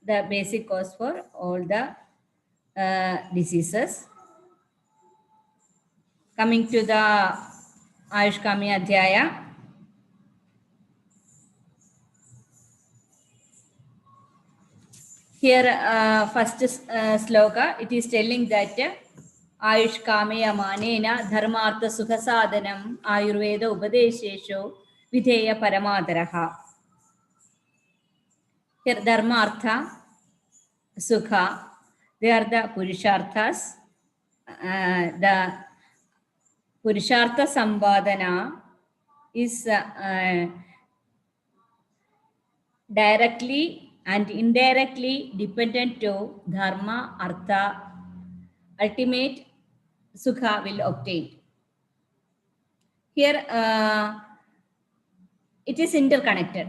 the basic cause for all the diseases. Coming to the Ayushkami Adhyaya. Here, first sloka, it is telling that Ayushkameya manena dharmartha sukha sadhanam ayurveda upadeshesho videya paramadaraha. Here, dharmartha, sukha, they are the purusharthas. The purushartha sambadana is directly and indirectly dependent to dharma, artha, ultimate sukha will obtain. Here, it is interconnected.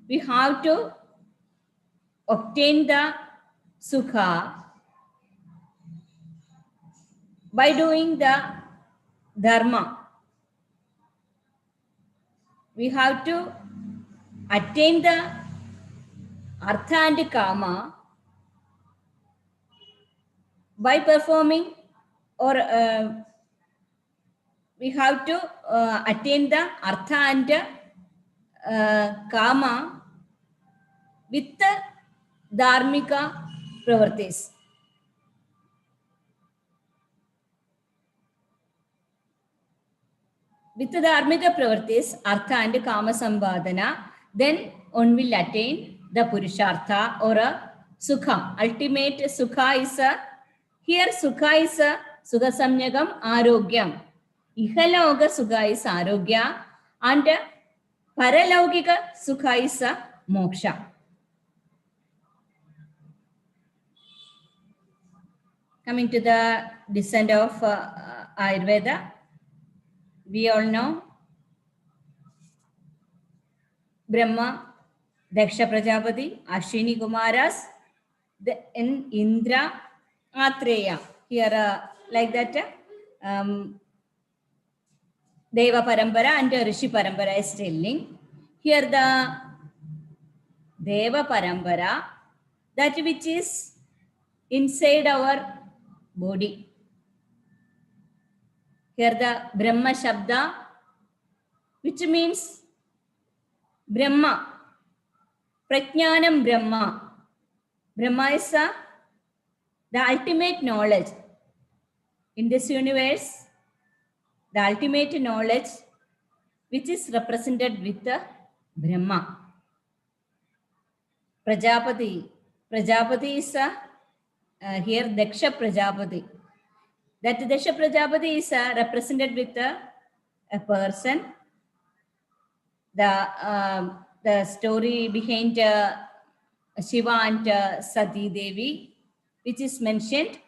We have to obtain the sukha by doing the dharma. We have to attain the artha and kama by performing, or we have to attain the artha and kama with the dharmika pravartis. With the dharmika pravartis, artha and kama sambadana, then one will attain the purushartha or a sukha. Ultimate sukha is a, here sukha is a sukha samyagam arogyam. Ihaloga sukha is arogya and paralaugika sukha is a moksha. Coming to the descent of Ayurveda, we all know Brahma, Daksha Prajapati, Ashwini Kumaras, then Indra, Atreya. Here, like that, Deva Parampara and Rishi Parampara is telling. Here, the Deva Parampara, that which is inside our body. Here, the Brahma Shabda, which means Brahma, Prajnanam Brahma. Brahma is the ultimate knowledge. In this universe, the ultimate knowledge which is represented with the Brahma. Prajapati. Prajapati is here Daksha Prajapati. That Daksha Prajapati is represented with a person. The story behind Shiva and Sati Devi, which is mentioned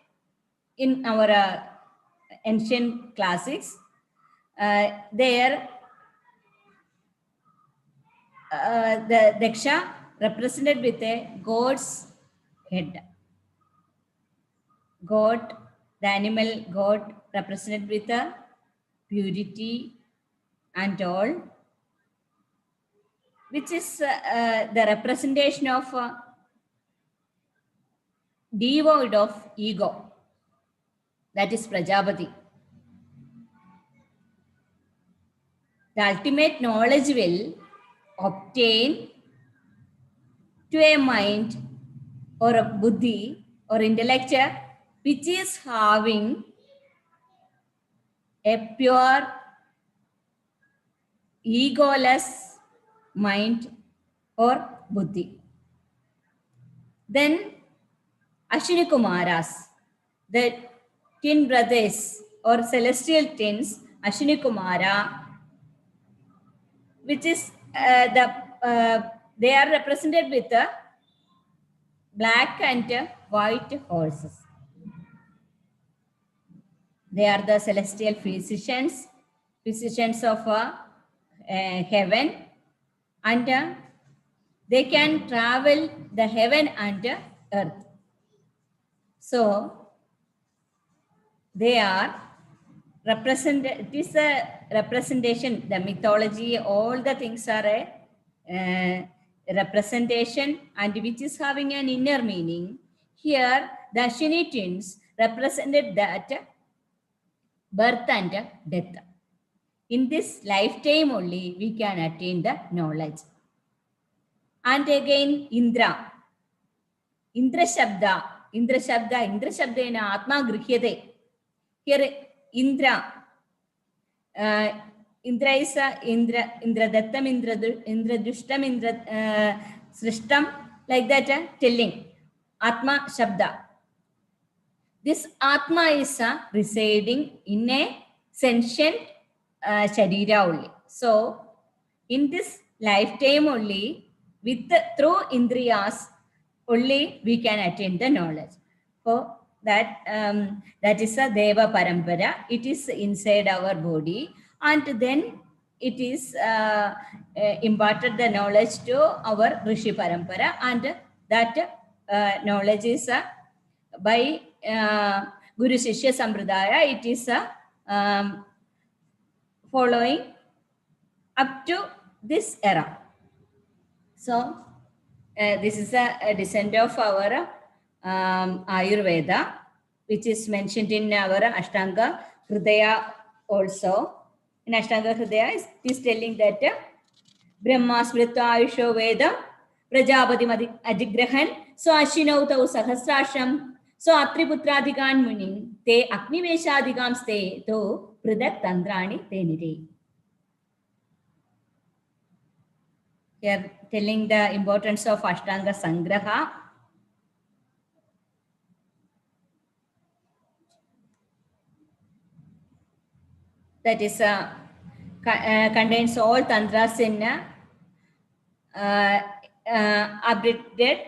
in our ancient classics. There, the Daksha represented with a god's head. God, the animal god represented with a purity and all, which is the representation of devoid of ego. That is Prajapati. The ultimate knowledge will obtain to a mind or a buddhi or intellect which is having a pure egoless mind or buddhi. Then Ashwini Kumaras, the twin brothers or celestial twins, Ashwini Kumara, which is they are represented with black and white horses. They are the celestial physicians of heaven, and they can travel the heaven and earth. So they are represented. It is a representation. The mythology, all the things are representation and which is having an inner meaning. Here, the Ashwini twins represented that birth and death. In this lifetime only, we can attain the knowledge. And again, Indra. Indra Shabda. Indra Shabda. Indra Shabdena Atma Grihyate. Here, Indra. Indra is Indra Dattam, Indra Dushtam, Indra Srishtam, like that, telling. Atma Shabda. This Atma is residing in a sentient Sharira only. So, in this lifetime only, through Indriyas, only we can attain the knowledge. So, that is a Deva Parampara. It is inside our body, and then it is imparted the knowledge to our Rishi Parampara, and that knowledge is by Guru Shishya Sampradaya. It is following up to this era. So, this is a descent of our Ayurveda, which is mentioned in our Ashtanga Hridaya also. In Ashtanga Hridaya, it is telling that Brahma Smrita Ayusho Veda Prajapati Adigrahan So Ashinautau Sahasrasham So Atriputradigan Munin Te Akniveshadikam Ste To Pradak Tandrani Tenire. Here telling the importance of Ashtanga Sangraha. That is contains all tantras in abridged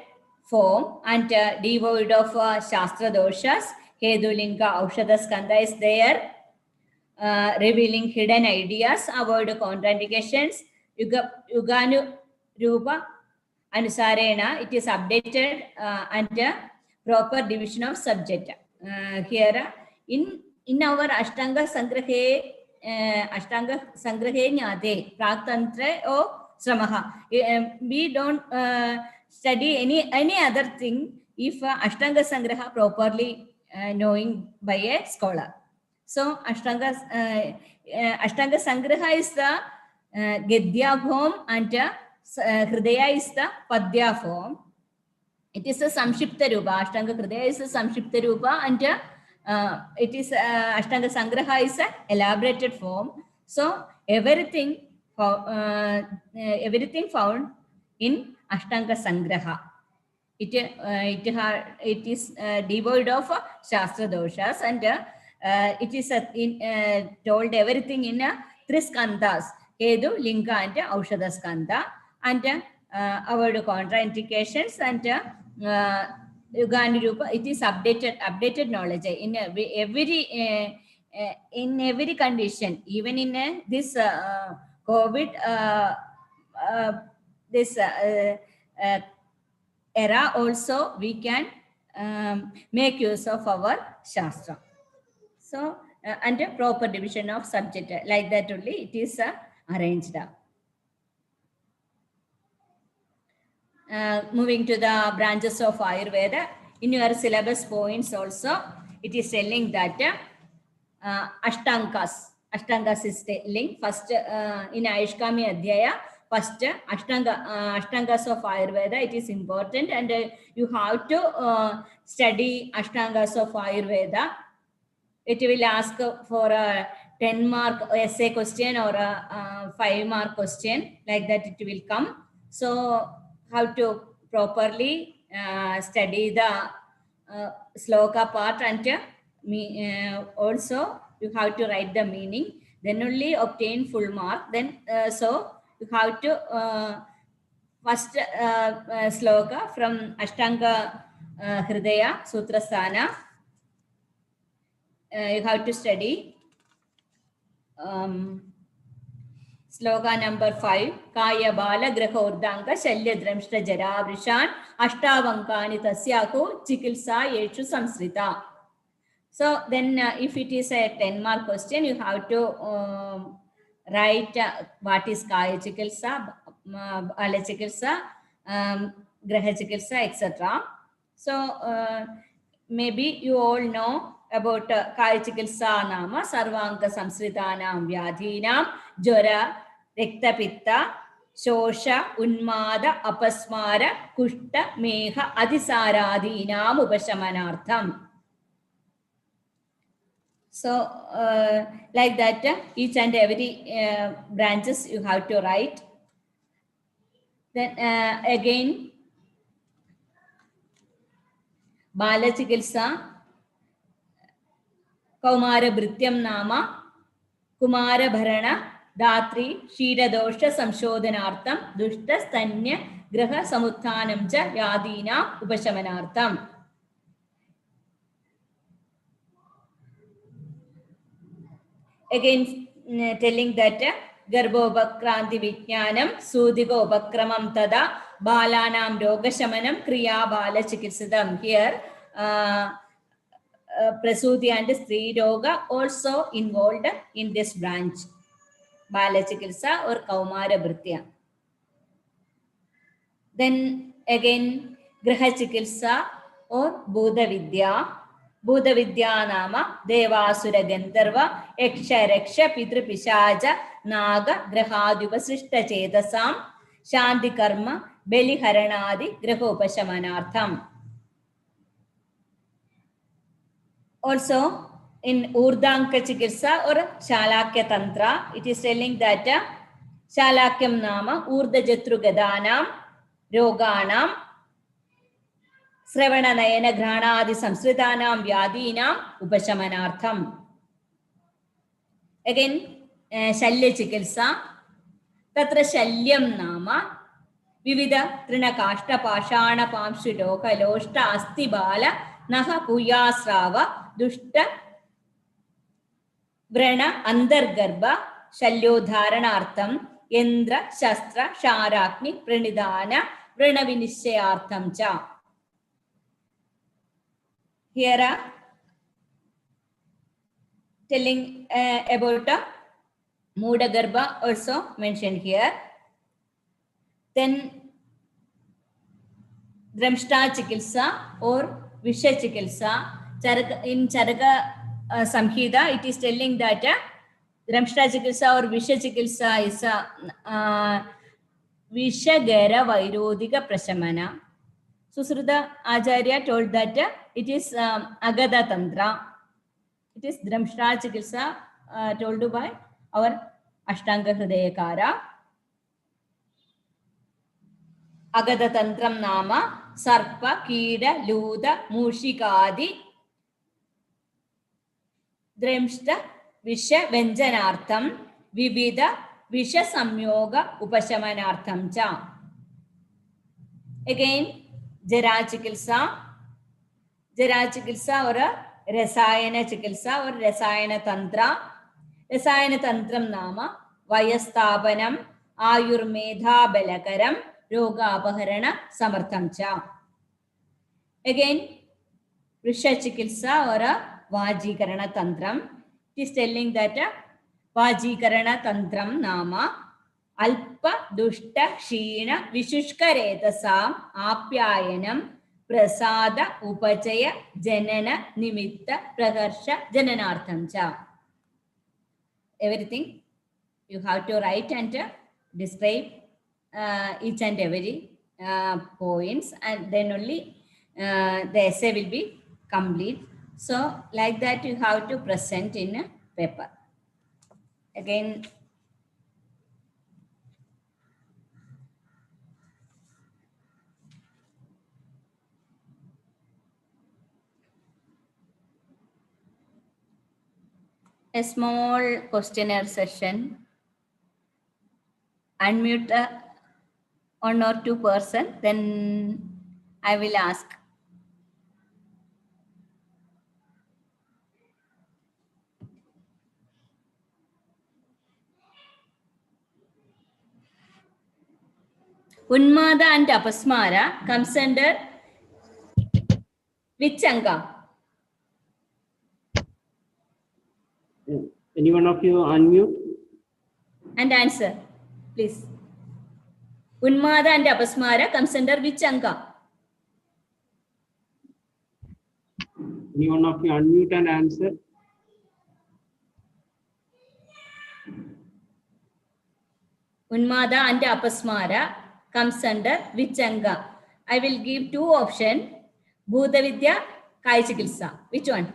form and devoid of Shastra doshas. Hedulinga Aushadha Skanda is there, revealing hidden ideas, avoid contraindications. Yuganu Rupa Anusarena, it is updated and proper division of subject. Here in our Ashtanga Sangrahe Nyade, Praktantra or Sramaha. We don't study any other thing if Ashtanga Sangraha properly knowing by a scholar. So Ashtanga Sangraha is the Gedya form and Hridaya is the Padya form. It is a Samshipta Rupa. Ashtanga Hridaya is a Samshipta Rupa and it is Ashtanga Sangraha is a elaborated form. So everything found in Ashtanga Sangraha. It is devoid of Shastra doshas and it is told everything in Triskandhas, Kedu, Linga and Aushadha Skandha, and avoid contraindications and Yugani Rupa. It is updated knowledge in every condition, even in this COVID this era also we can make use of our Shastra. So, and a proper division of subject, like that only it is arranged. Moving to the branches of Ayurveda, in your syllabus points also, it is telling that Ashtangas is telling first in Ayushkami Adhyaya, first Ashtangas of Ayurveda, it is important, and you have to study Ashtangas of Ayurveda. It will ask for a 10-mark essay question or a 5-mark question, like that it will come. So how to properly study the sloka part, and also you have to write the meaning, then only obtain full mark. Then so you have to first sloka from Ashtanga Hridaya Sutrasthana. You have to study sloka number 5. Kaya Bala Graha Urdanga Shalya Dramshta Jara Vrishan Ashtavankani Tasyaku Chikilsa Yeshu Samsrita. So then if it is a 10-mark question, you have to write what is Kaya Chikilsa, Bala Chikilsa, Graha Chikitsa, etc. So maybe you all know about Kaya Chikitsa Nama, Sarvanga Samsritanam Vyadhinam, Jora, Rekta Pitta, Shosha, Unmada, Apasmara, Kushta, Meha, Adisaradhinam, Upashamanartham. So like that, each and every branches you have to write. Then again, Bala Chikitsa, Kaumara Bhrityam Nama, Kumara Bharana, Datri, Shira Dosha Samshodhanartham, Dushta Stanya, Graha Samuthanam Cha, Yadina, Upashamanartham. Again, telling that Garbhopakranti Vijnanam, Sudiko Upakramam Tada, Balanam Rogashamanam, Kriya Bala Chikitsadam. Here, Prasuti and Stri Roga also involved in this branch. Bala Chikitsa or Kaumara Bhritya. Then again, Graha Chikitsa or Buddha Vidya. Buddha Vidya Nama, Devasura Gandharva, Eksha Reksha Pitru Pishaja, Naga, Grahadhupa Srishta Chetasam, Shanti Karma, Beli Haranadi, Grahopashamanartham. Also, in Urdhanka Chikitsa or Shalakya Tantra, it is telling that Shalakyam Nama, Urdha Jatru Gadanam, Roganam, Sravana Nayana Granadi Samsritanam Vyadinam Upashamanartham. Again, Shalya Chikitsa, Tatra Shalyam Nama, Vivida Trinakashta Pashana Pamshidoka Loshta Asti Bala Naha Puyasrava Dushta Vrana Andargarbha Shalyodharanartham Yendra Shastra Sharakni Pranidana Vrana Vinishayartham Cha. Here telling about Muda Garbha also mentioned here. Then Dramshta Chikitsa or Visha Chikitsa. In Charaka Samhita, it is telling that Dramshta Chikitsa or Visha Chikitsa is Vishagara Vairodhika Prashamana. Susruta Acharya told that it is Agada Tantra. It is Dramshta Chikitsa told by our Ashtanga Hridayakara. Agada Tantram Nama, Sarpa, Kida, Luda, Mushikadi, Dramshta, Visha, Venjanartham, Vivida, Visha Samyoga, Upashamanartham Cha. Again, Jara Chikitsa or Rasayana Chikitsa or Rasayana Tantra. Rasayana Tantram Nama, Vayastapanam, Ayurmedha Balakaram, Roga Apaharana Samartham Cha. Again, Vrisha Chikitsa or Vajikarana Tantram. It is telling that Vajikarana Tantram Nama, Alpa Dushta Shina Vishushkaretasam Apyayanam Prasada Upachaya Janana Nimitta Prakarsha Jananartham Cha. Everything you have to write and describe each and every points, and then only the essay will be complete. So like that you have to present in a paper. Again, a small questionnaire session. Unmute one or two person, then I will ask. Unmada and Apasmara comes under which Anga? Any one of you unmute? And answer, please. Unmada and Apasmara comes under which Anka? Any one of you unmute and answer. Unmada and Apasmara comes under which Anga? I will give two options. Bhudavidya, Kaya Chikitsa. Which one?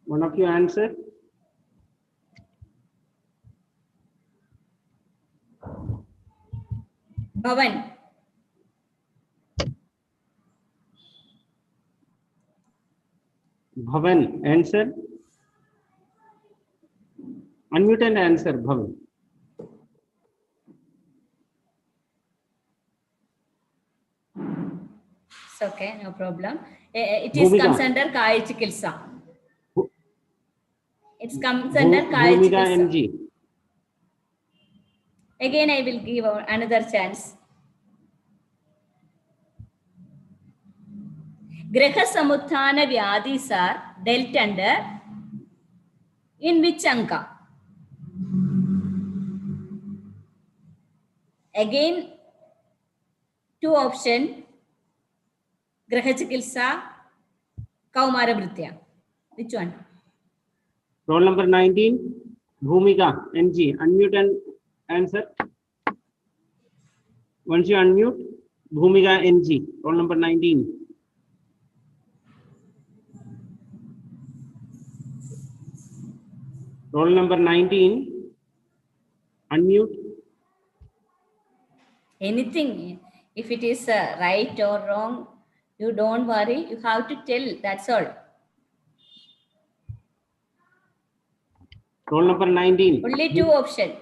One of you answer. Bhavan. Bhavan, answer. Unmute and answer, Bhavan. It's okay, no problem. It is comes under Kaya Chikitsa. It comes under Kaya Chikitsa. MG. Again, I will give another chance. Graha Samuthana Vyadis are dealt under in which Anka? Again, two options. Graha Chikitsa, Kaumara Bhritya. Which one? Roll number 19. Bhumika, NG. Unmute and answer. Once you unmute, Bhumika, NG. Roll number 19. Roll number 19. Unmute. Anything. If it is right or wrong, you don't worry. You have to tell. That's all. Roll number 19. Only two options.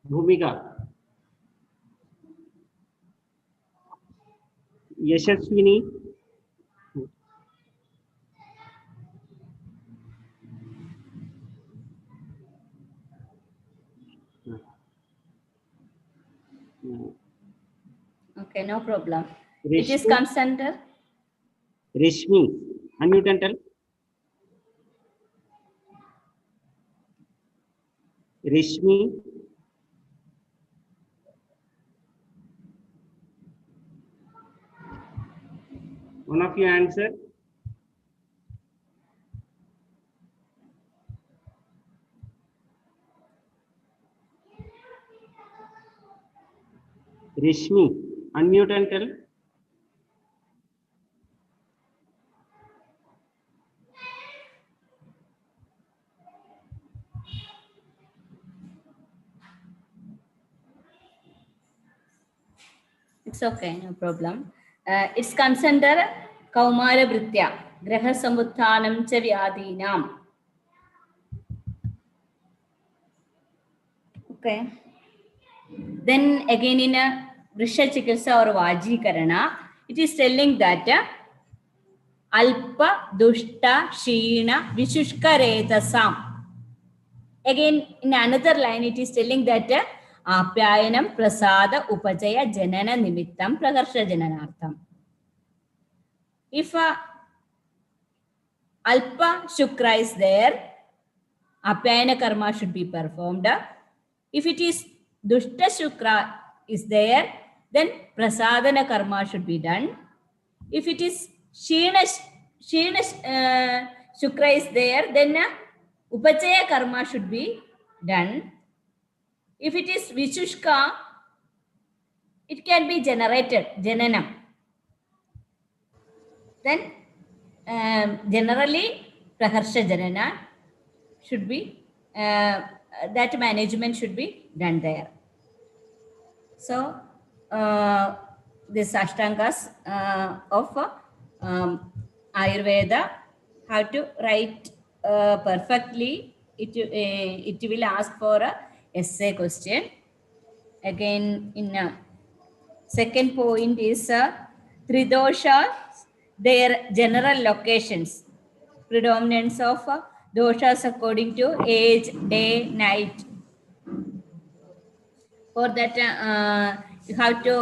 Bhumika. Yashaswini. Okay, no problem. Rishmi. It is comes under Rishmi. Unmute and tell. Rishmi. One of you answer. Rishmi. Unmute and tell. It's okay, no problem. It comes under Kaumara Bhritya, Graha Samuthanam cha Vyadinam. Okay. Then again in a Vrisha Chikitsa or Vajikarana, it is telling that Alpa, Dushta, Sheena, Vishushka Retasam. Again, in another line, it is telling that Apyayanam Prasada Upajaya Janana Nimittam Prakarsha Jananartham. If Alpa Shukra is there, Apyayana Karma should be performed. If it is Dushta Shukra is there, then Prasadana Karma should be done. If it is Sheena Shukra is there, then Upachaya Karma should be done. If it is Vishushka, it can be generated, Jananam. Then generally Praharsha Janana should be, that management should be done there. So this Ashtangas of Ayurveda, how to write perfectly, it will ask for a essay question. Again, in second point is Tridosha, their general locations, predominance of doshas according to age, day, night. For that, you have to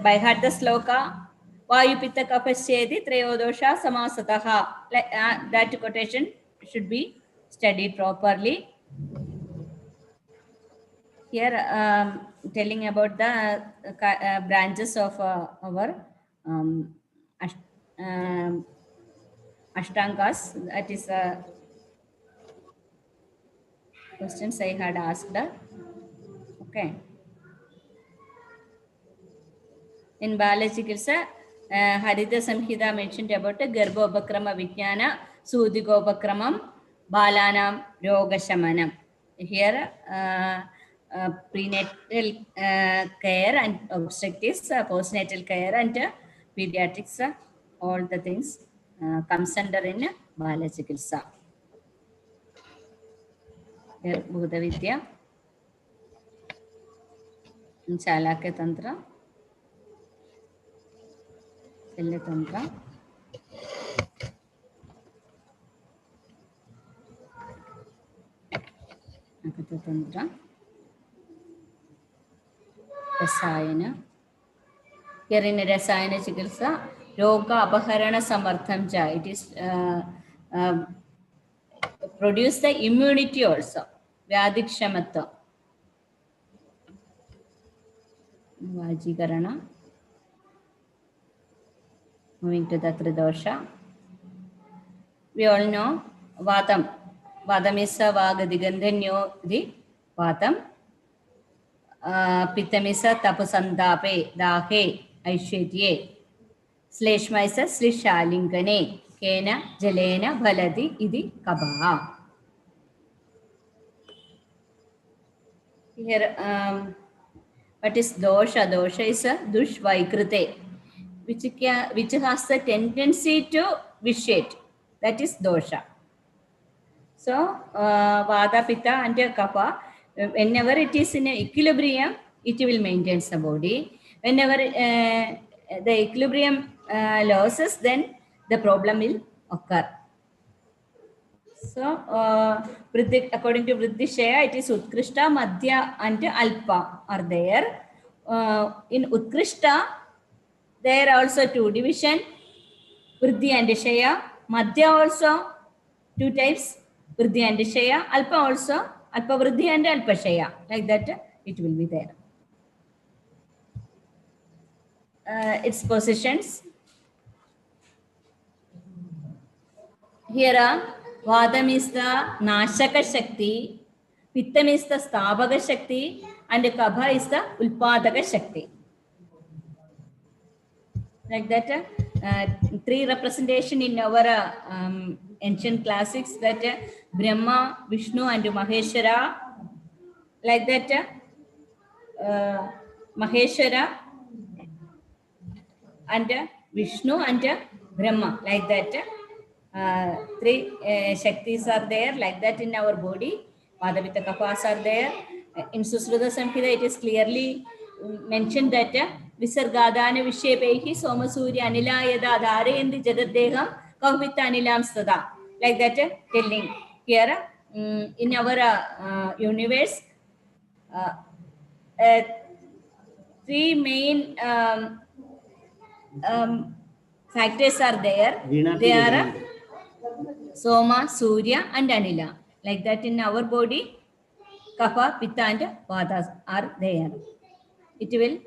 by heart the sloka Vayu pitta kapashyeti trayodosha samasataha. That quotation should be studied properly. Here, telling about the branches of our Ashtangas. That is questions I had asked. Okay. In biological, Harita Samhita mentioned about Garbhopakrama Vijnana, Sudigopakramam, Balanam, Yogashamanam. Here, prenatal care and obstetrics, postnatal care and pediatrics, all the things comes under in biological. Here, Bhudavidya, Chalakya Tantra, Cella Tantra. Tantra, Rasayana. Here in Rasayana Chikitsa, Yoga Apaharana Samartham Cha. It is produce the immunity also. Vyadikshamata. Vajikarana. Moving to the Tridosha. We all know Vatam. Vatam is a Vagadigandhanyo the Vatam. Pittamisa tapasandape dahe aishwetye sleshmaisa slishalingane kena jalena bhalati idi kabaha. Here, what is dosha? Dosha is a dushvaikrite, which has the tendency to vitiate. That is dosha. So, vada, pitta and kapha. Whenever it is in equilibrium, it will maintain the body. Whenever the equilibrium loses, then the problem will occur. So, according to Vriddhishaya, it is Utkrishta, Madhya and Alpa are there. In Utkrishta, there are also two divisions, Vriddhi and Shaya. Madhya also two types, Vriddhi and Shaya. Alpa also, Alpa Vriddhi and Alpa Shaya. Like that, it will be there. Its positions. Here, Vadam is the Nashaka Shakti, Pittam is the Stabhaga Shakti, and Kabha is the Ulpadaka Shakti. Like that, three representation in our ancient classics, that Brahma, Vishnu and Maheshwara. Like that, Maheshwara and Vishnu and Brahma. Like that. Three Shaktis are there, like that in our body. Vadavitta Kapas are there. In Susruta Samhita, it is clearly mentioned that Visargadana Vishepehi Soma Surya Anila Yada Dhare in the Jagadeham Kavita Anilam Stada. Like that, telling here in our universe, three main factors are there. They are Soma, Surya and Anila. Like that in our body, Kapha, Pitta and Vata are there. It will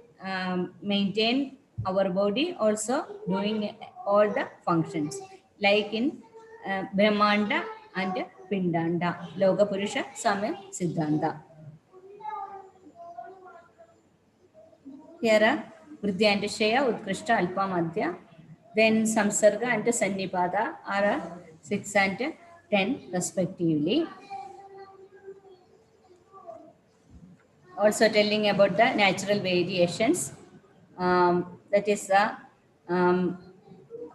maintain our body also doing all the functions. Like in Brahmanda and Pindanda. Loka Purusha, Samya, Siddhanta. Here are Vriddhi and Shaya, Utkrishta, Alpa, Madhya. Then Samsarga and Sannipada are 6 and 10 respectively. Also telling about the natural variations. That is the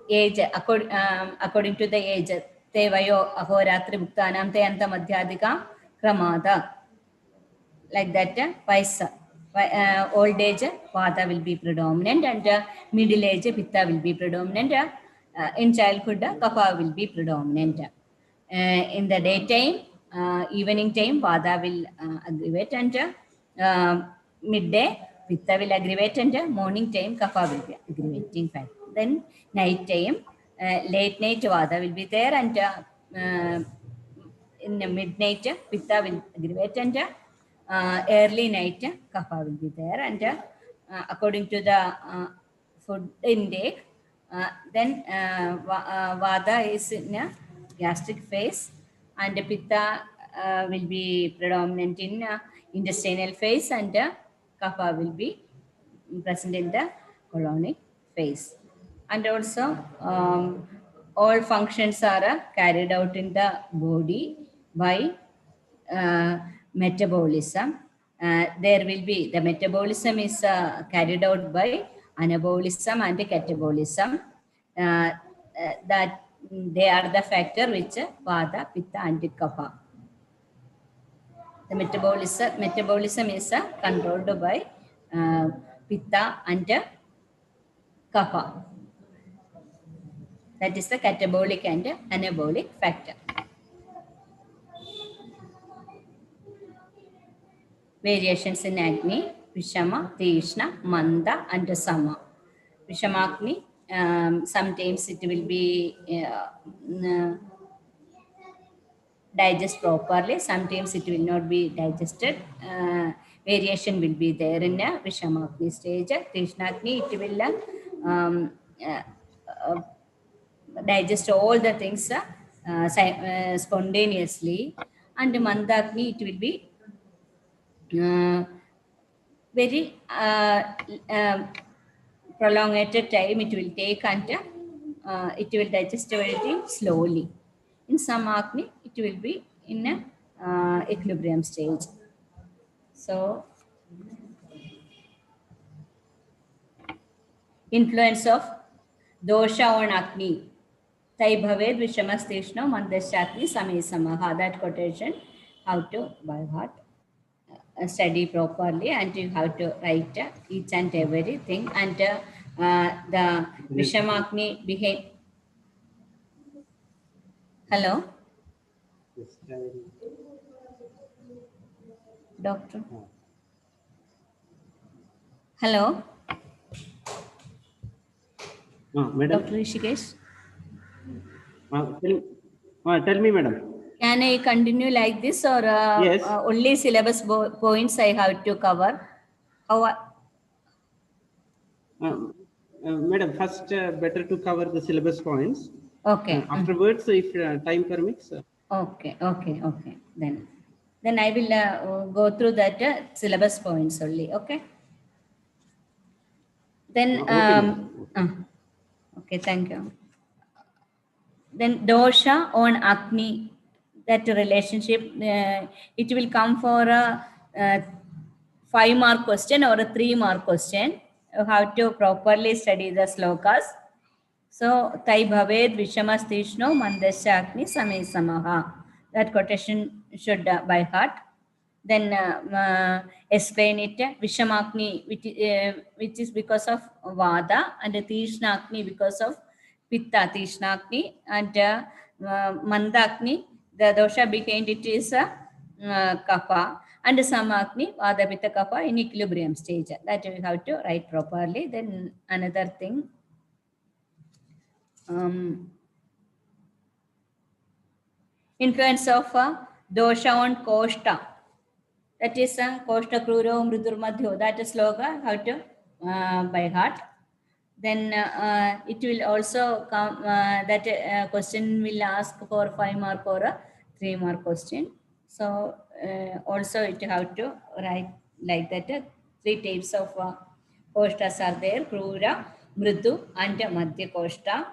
age, according to the age. Te vayo ahoratri bhuktanam te anta madhyadika kramada. Like that, Paisa. Old age, Vata will be predominant, and middle age, Pitta will be predominant. In childhood, Kapha will be predominant. In the daytime, evening time, Vata will aggravate, and midday, Pitta will aggravate, and morning time, Kapha will be aggravating factor. Then night time, late night Vata will be there, and in the midnight Pitta will aggravate, and early night Kapha will be there, and according to the food intake, then Vata is in a gastric phase, and Pitta will be predominant in intestinal phase, and Kapha will be present in the colonic phase. And also, all functions are carried out in the body by metabolism. There will be the metabolism is carried out by anabolism and catabolism. That they are the factor which Vata, Pitta, and Kapha. The metabolism is controlled by Pitta and Kapha. That is the catabolic and anabolic factor. Variations in Agni, Vishama, Tishna, Manda, and Sama. Vishamakni, sometimes it will be digest properly, sometimes it will not be digested. Variation will be there in a Vishamakni stage. Tishnakni, it will digest all the things spontaneously, and Mandakni, it will be very prolonged time it will take, and it will digest everything slowly. In Samakni, it will be in a equilibrium stage. So, influence of dosha on Agni. Tai bhaved vishamastishno mandashatni same samaha. That quotation, how to by heart. Study properly, and you have to write each and everything, and the Vishamakni behind. Hello? Yes, Doctor? Hello? Madam. Dr. Rishikesh? Tell me, madam. Can I continue like this, or Yes. Only syllabus points I have to cover? How? Madam, first better to cover the syllabus points. Okay. Afterwards, if time permits. Okay. Then I will go through that syllabus points only. Okay. Then okay, thank you. Then dosha on Agni, that relationship, it will come for a 5-mark question or a 3-mark question. You have to properly study the slokas. So, Tai bhaved vishamastishno mandasya Agni same samaha. That quotation should by heart. Then explain it. Vishamakni, which is because of Vada, and Tishnakni because of Pitta, Tishnakni, and Mandakni, the dosha behind it is Kapha, and Samakni, Vada, Pitta, Kapha in equilibrium stage. That we have to write properly. Then another thing. Influence of dosha on Koshta. That is Koshta Kruro Mrudur Madhyo. That is sloga, how to by heart. Then it will also come, that question will ask for 5-mark or a 3-mark question. So also it have to write like that. 3 types of Koshtas are there: Krura, Mrudu, and Madhya Koshta.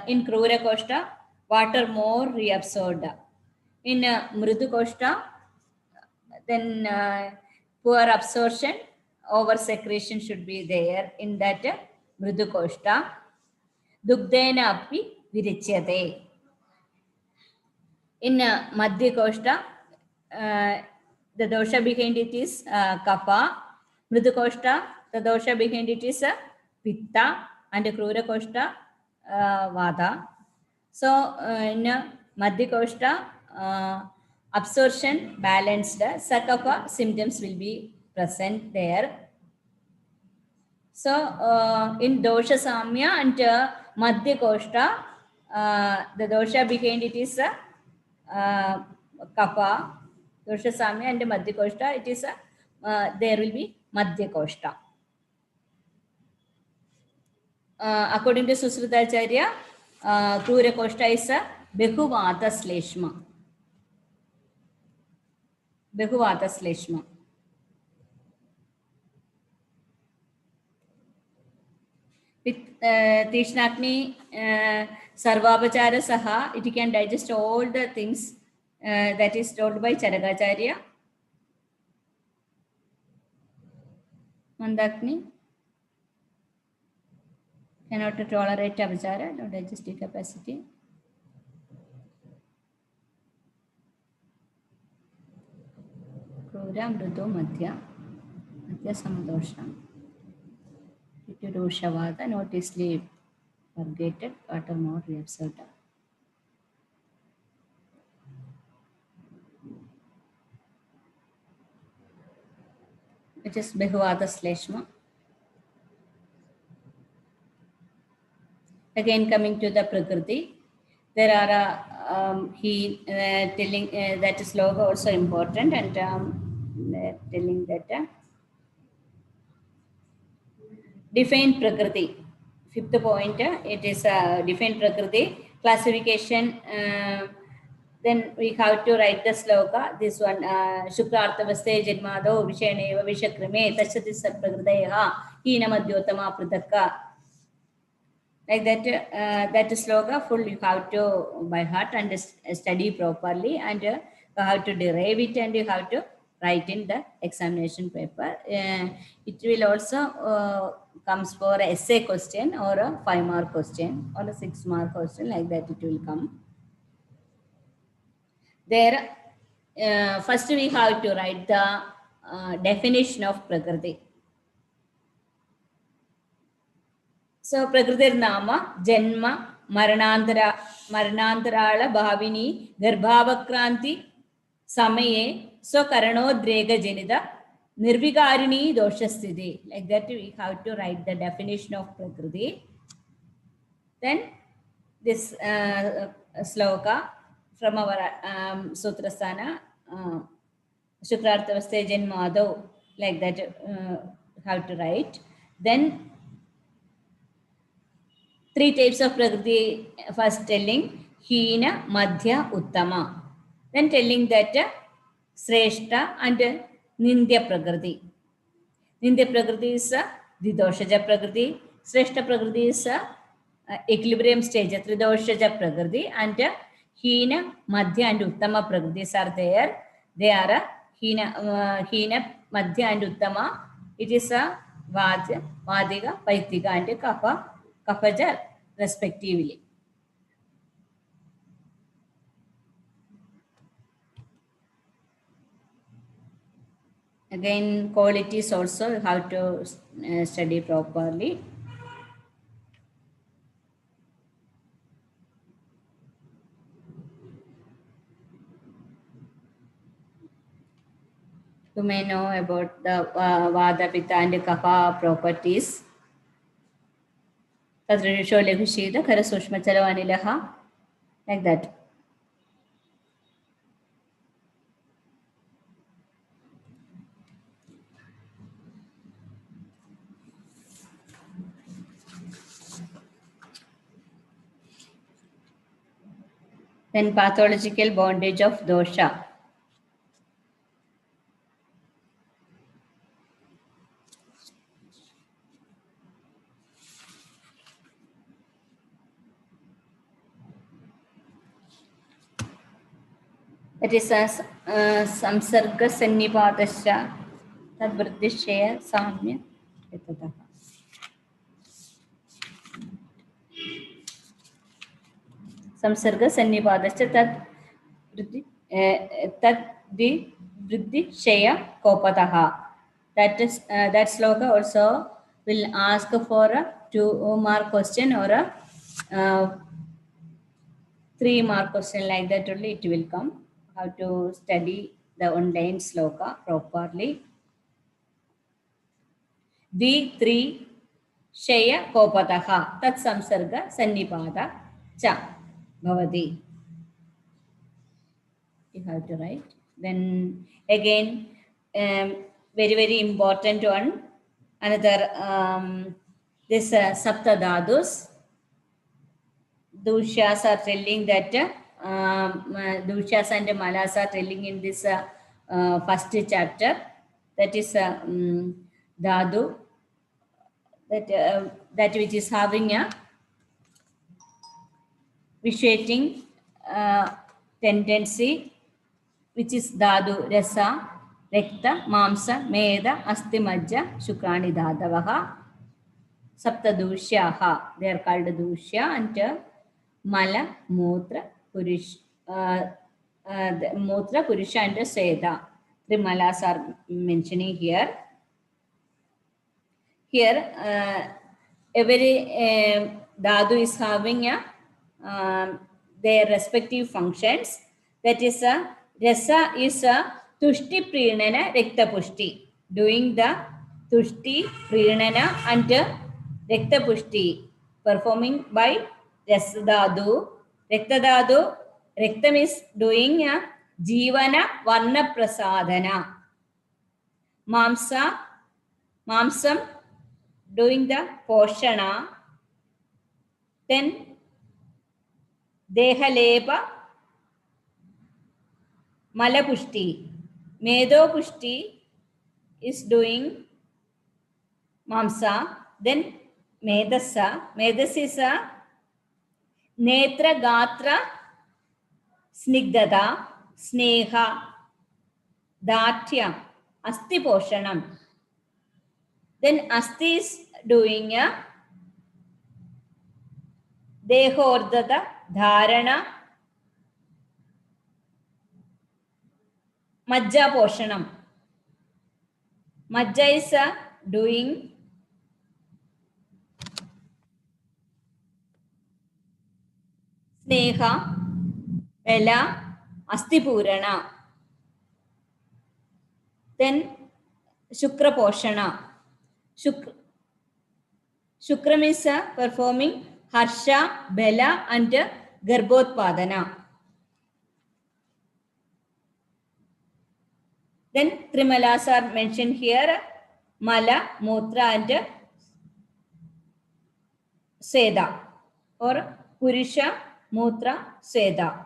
In Krura Koshta, water more reabsorbed. In Mrudu Koshta, then poor absorption, over secretion should be there in that Mrudu Koshta. Dugdena api virichyate. In Madhya Koshta, the dosha behind it is Kapha. Mrudu Koshta, the dosha behind it is Pitta, and Krura Koshta, Vada. So in Madhya Koshta, absorption balanced, Sakapha symptoms will be present there. So in dosha samya and madhya koshta, the dosha behind it is kapha. Dosha samya and madhya koshta, it is there will be madhya koshta. According to Susrutaracharya, Krura koshta is behuvata sleshma. Behuvata sleshma. With Tishnakni Sarvabachara Saha, it can digest all the things that is told by Charagacharya. Mandakni cannot tolerate Abachara, no digestive capacity. Krura Mrudo Madhya Samadosha. Doshavada, noticely purgated, water more reabsorbed. It is Behuvada Sleshma. Again, coming to the Prakriti, there are telling that sloka also important, and telling that define Prakriti. Fifth point, it is define Prakriti classification. Then we have to write the sloka. This one, Shukrartavaste Jadmado Vishaneva Vishakrame Tashatis Prakriteha Hina Madhyotama Pradaka. Like that, that sloka full you have to by heart and study properly, and you have to derive it, and you have to write in the examination paper. It will also comes for essay question or a 5-mark question or a 6-mark question, like that it will come. There, first we have to write the definition of Prakriti. So Prakriti Nama, Janma, Maranantarala Bhavini, Garbhavakranti, Samaye, so Karanodrega Janida, Nirvikarini Doshasthiti. Like that we have to write the definition of Prakriti. Then this sloka from our Sutrasthana, Shukrartavaste Janmado, like that have to write. Then 3 types of Prakriti, first telling Hina, Madhya, Uttama. Then telling that Sreshta and Nindya Prakriti. Nindya Prakriti is Didoshaja Prakriti. Sreshta Prakriti is equilibrium stage, Tridoshaja Prakriti. And Hina, Madhya and Uttama Prakritis are there. They are Hina, Madhya and Uttama. It is a Vajya, Vadiga, Paitika and Kapha, Kaphaja respectively. Again, qualities also you have to study properly. You may know about the Vada, Pitta and Kapha properties. Tadrisho Legushida, Karasushma Chalavanilaha, like that. Then pathological bondage of dosha. That is as samsarga sannipadasya tadvriddhishya samya etataha. Samsarga sannipadasya taddi vriddhishya kopataha. That is that sloka also will ask for a 2-mark question or a 3-mark question, like that only it will come. How to study the online sloka properly. The 3 Shaya Kopataha. Tat Samsarga Sannipada Cha Bhavati. You have to write. Then again, very, very important one. Another, this Saptadadus. Dushyas are telling that Dushyas and Malas are telling in this first chapter, that is Dadu, that which is having a vitiating tendency, which is Dadu, Rasa, Rekta, Mamsa, Meda, Asti Majja, Shukrani Dadavaha, Sapta Dushyaha, they are called Dushya, and Mala, Mutra, Mutra, Purusha, and Seda. The Malas are mentioning here. Here, every Dadu is having their respective functions. That is, Rasa is a Tushti Prinana Rekta Pushti, doing the Tushti Prinana and Rekta Pushti, performing by Rasdadu. Rektadadu, Rektam is doing Jivana Varna Prasadana. Mamsam doing the Poshana. Then Dehaleba Malapushti. Medo Pushti is doing Mamsa. Then Medasa. Medas is a Netra Gatra Snigdada Sneha Datyam Asti Poshanam. Then Asti is doing a Dehordada Dharana Majja Poshanam. Majja is doing Sneha, Vela, Asti Purana. Then Shukra Poshana. Shukram is performing Harsha, Bela, and Garbhodpadana. Then Trimalas are mentioned here, Mala, Mutra, and Seda, or Purusha, Mutra, Seda.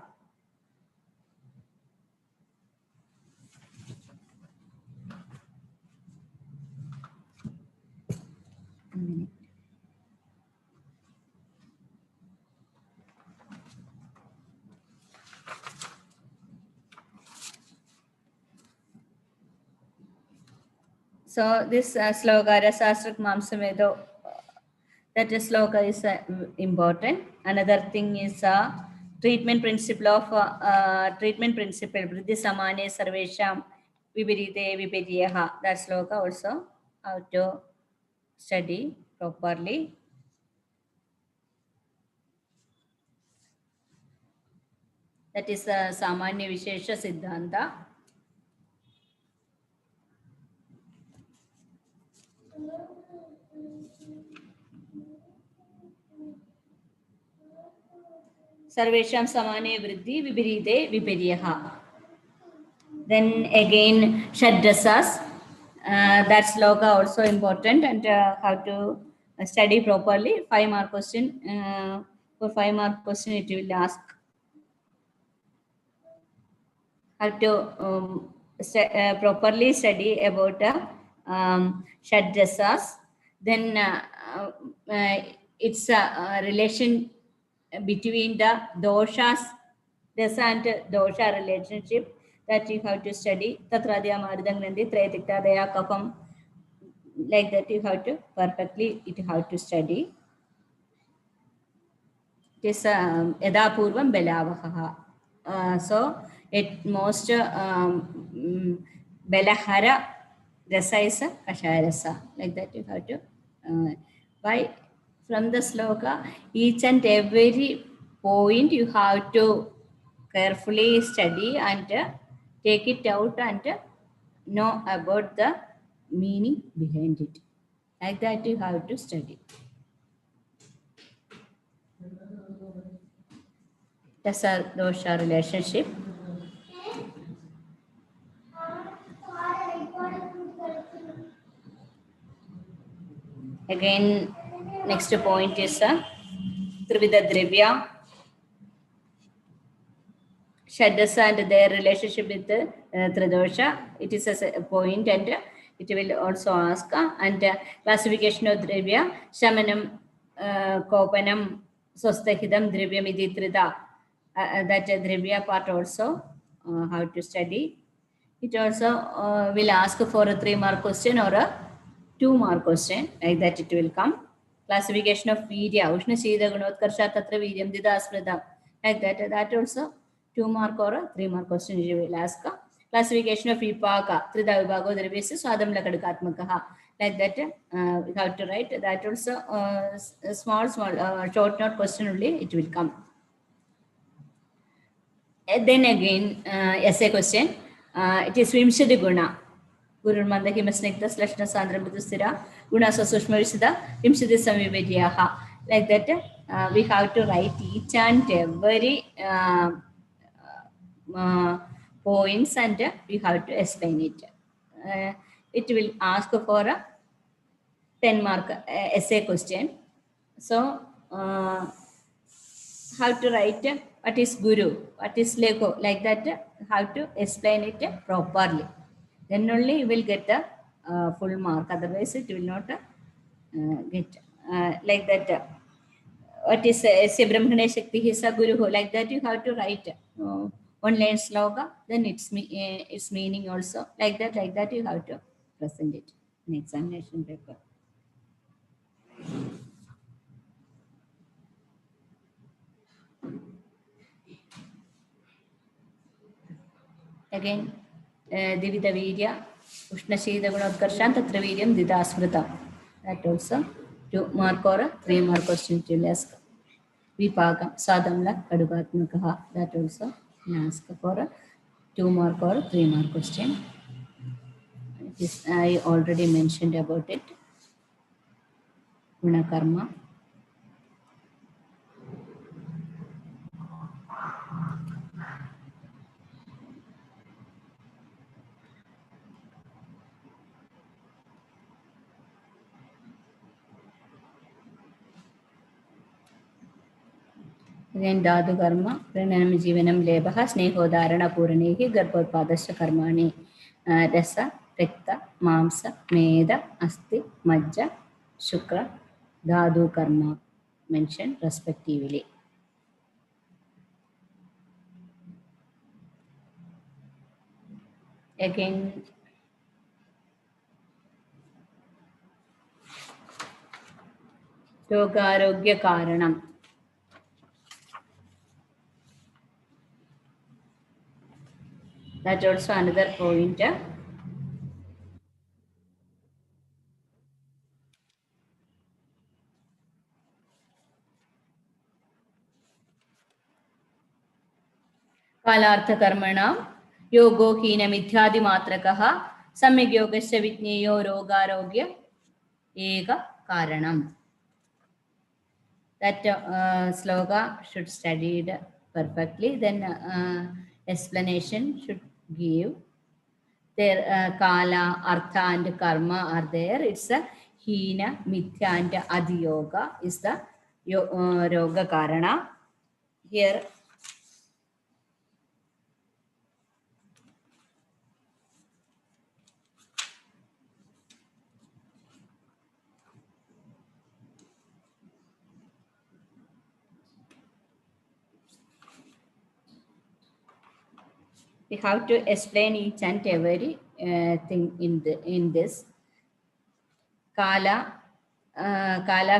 So this sloka, Rasastrak Mamsamedo, that sloka is important. Another thing is treatment principle of Vriddhi Samane Sarvesham Vibirite Vipiriyaha. That sloka also how to study properly. That is Samanya Vishesha Siddhanta. Sarvesham Samane Vriddhi Vibirite Vipiriyaha. Then again Shadrasas. That sloka also important, and how to study properly. 5 mark question. For 5 mark question, it will ask how to properly study about Shadrasas. Then it's a relation between the doshas, dasa and dosha relationship that you have to study. Tatradya Maridang Nandi, Traitikta Daya Kapam. Like that, you have to perfectly study. It is Yada Purvam Belavaha. So, at most Belahara Rasa is Kashaya Rasa. Like that, you have to. By from the sloka, each and every point you have to carefully study and take it out and know about the meaning behind it. Like that you have to study. Dasa dosha relationship. Again, next point is Trivida Drivya. Shaddasa and their relationship with Tridosha. It is a point, and it will also ask and classification of Drivya. Shamanam, Kopanam, Sostahidam, Drivyam Idi Trida. That Drivya part also how to study. It also will ask for a 3-mark question or a 2-mark question, like that it will come. Classification of Virya, Ushna Shida Gunotkarsha Tatra Viryam Dida Asprada, like that also 2-mark or a 3-mark question you will ask. Classification of Vipaka, Trida Vibago, the basis, Adam Lakadakatmakaha, like that we have to write. That also a small short note question only, it will come. Then again, essay question. It is Vimshadi Guna. Guru Manda Himasnekta Slashna Sandra Budusira, Guna Sasushma Visida, Vimshadi Samivediyaha. Like that, we have to write each and every points, and we have to explain it. It will ask for a 10-mark essay question. So, how to write what is Guru, what is Lego, like that, how to explain it properly. Then only you will get the full mark, otherwise it will not get like that. What is Brahmane Shakti Hisa Guru, like that you have to write one line sloga, then its meaning also, like that you have to present it in examination paper. Again, Divida Virya, Ushnashida Gunotkarshan, Tatra Viryam Dida Asmrita. That also 2-mark or a 3-mark question to ask. Vipaga, Sadamla, Kadugatmakaha. That also ask for a 2-mark or a 3-mark question. I already mentioned about it. Gunakarma. Then Dadu Karma, Pranam Jivanam Lebaha, Snehodharana Puranihi, Garbhodpadasya Karmani, Rasa, Rekta, Mamsa, Meda, Asti, Majja, Shukra, Dadu Karma mentioned respectively. Again, Rogarogya Karanam. That's also another point. Kalartha Karmana, Yogo Hina Mithyadi Matrakaha, Samyag Yogasya Vitneyo Rogarogya, Ega Karanam. That sloga should studied perfectly. Then explanation should give. There Kala, Artha and Karma are there. It's a Hina, Mithya and Adiyoga is the Roga Karana. Here we have to explain each and every thing in this. Kala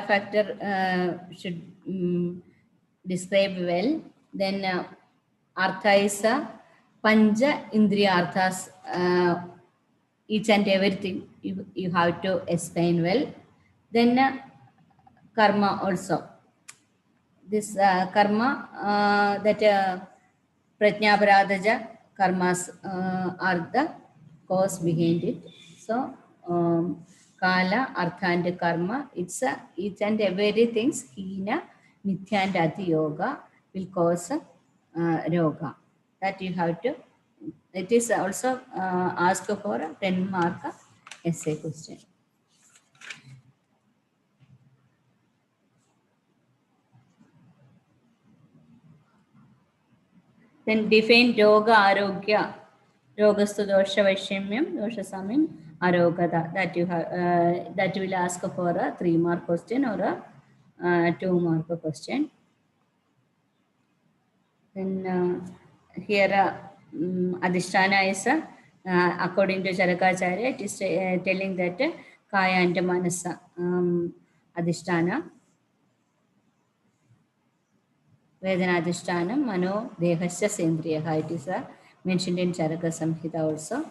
factor should describe well. Then Artha is Panja Indriya Arthas, each and everything you have to explain well. Then Karma also. This karma that Prajnaparadaja karmas are the cause behind it. So Kala, Artha and Karma. It's each and every things Hina, Mithya and Ati Yoga will cause Roga. That you have to. It is also asked for a 10-mark essay question. Then define Yoga Arogya. Rogastu Dosha Vaishimyam, Dosha Samim, Arogada. That you have that will ask for a 3-mark question or a 2-mark question. Then here Adhisthana is according to Charakacharya, it is telling that Kaya and Manasa Adhisthana. Vedana Adhisthana, Mano, Dehasya Sendriyaha. It is mentioned in Charaka Samhita also.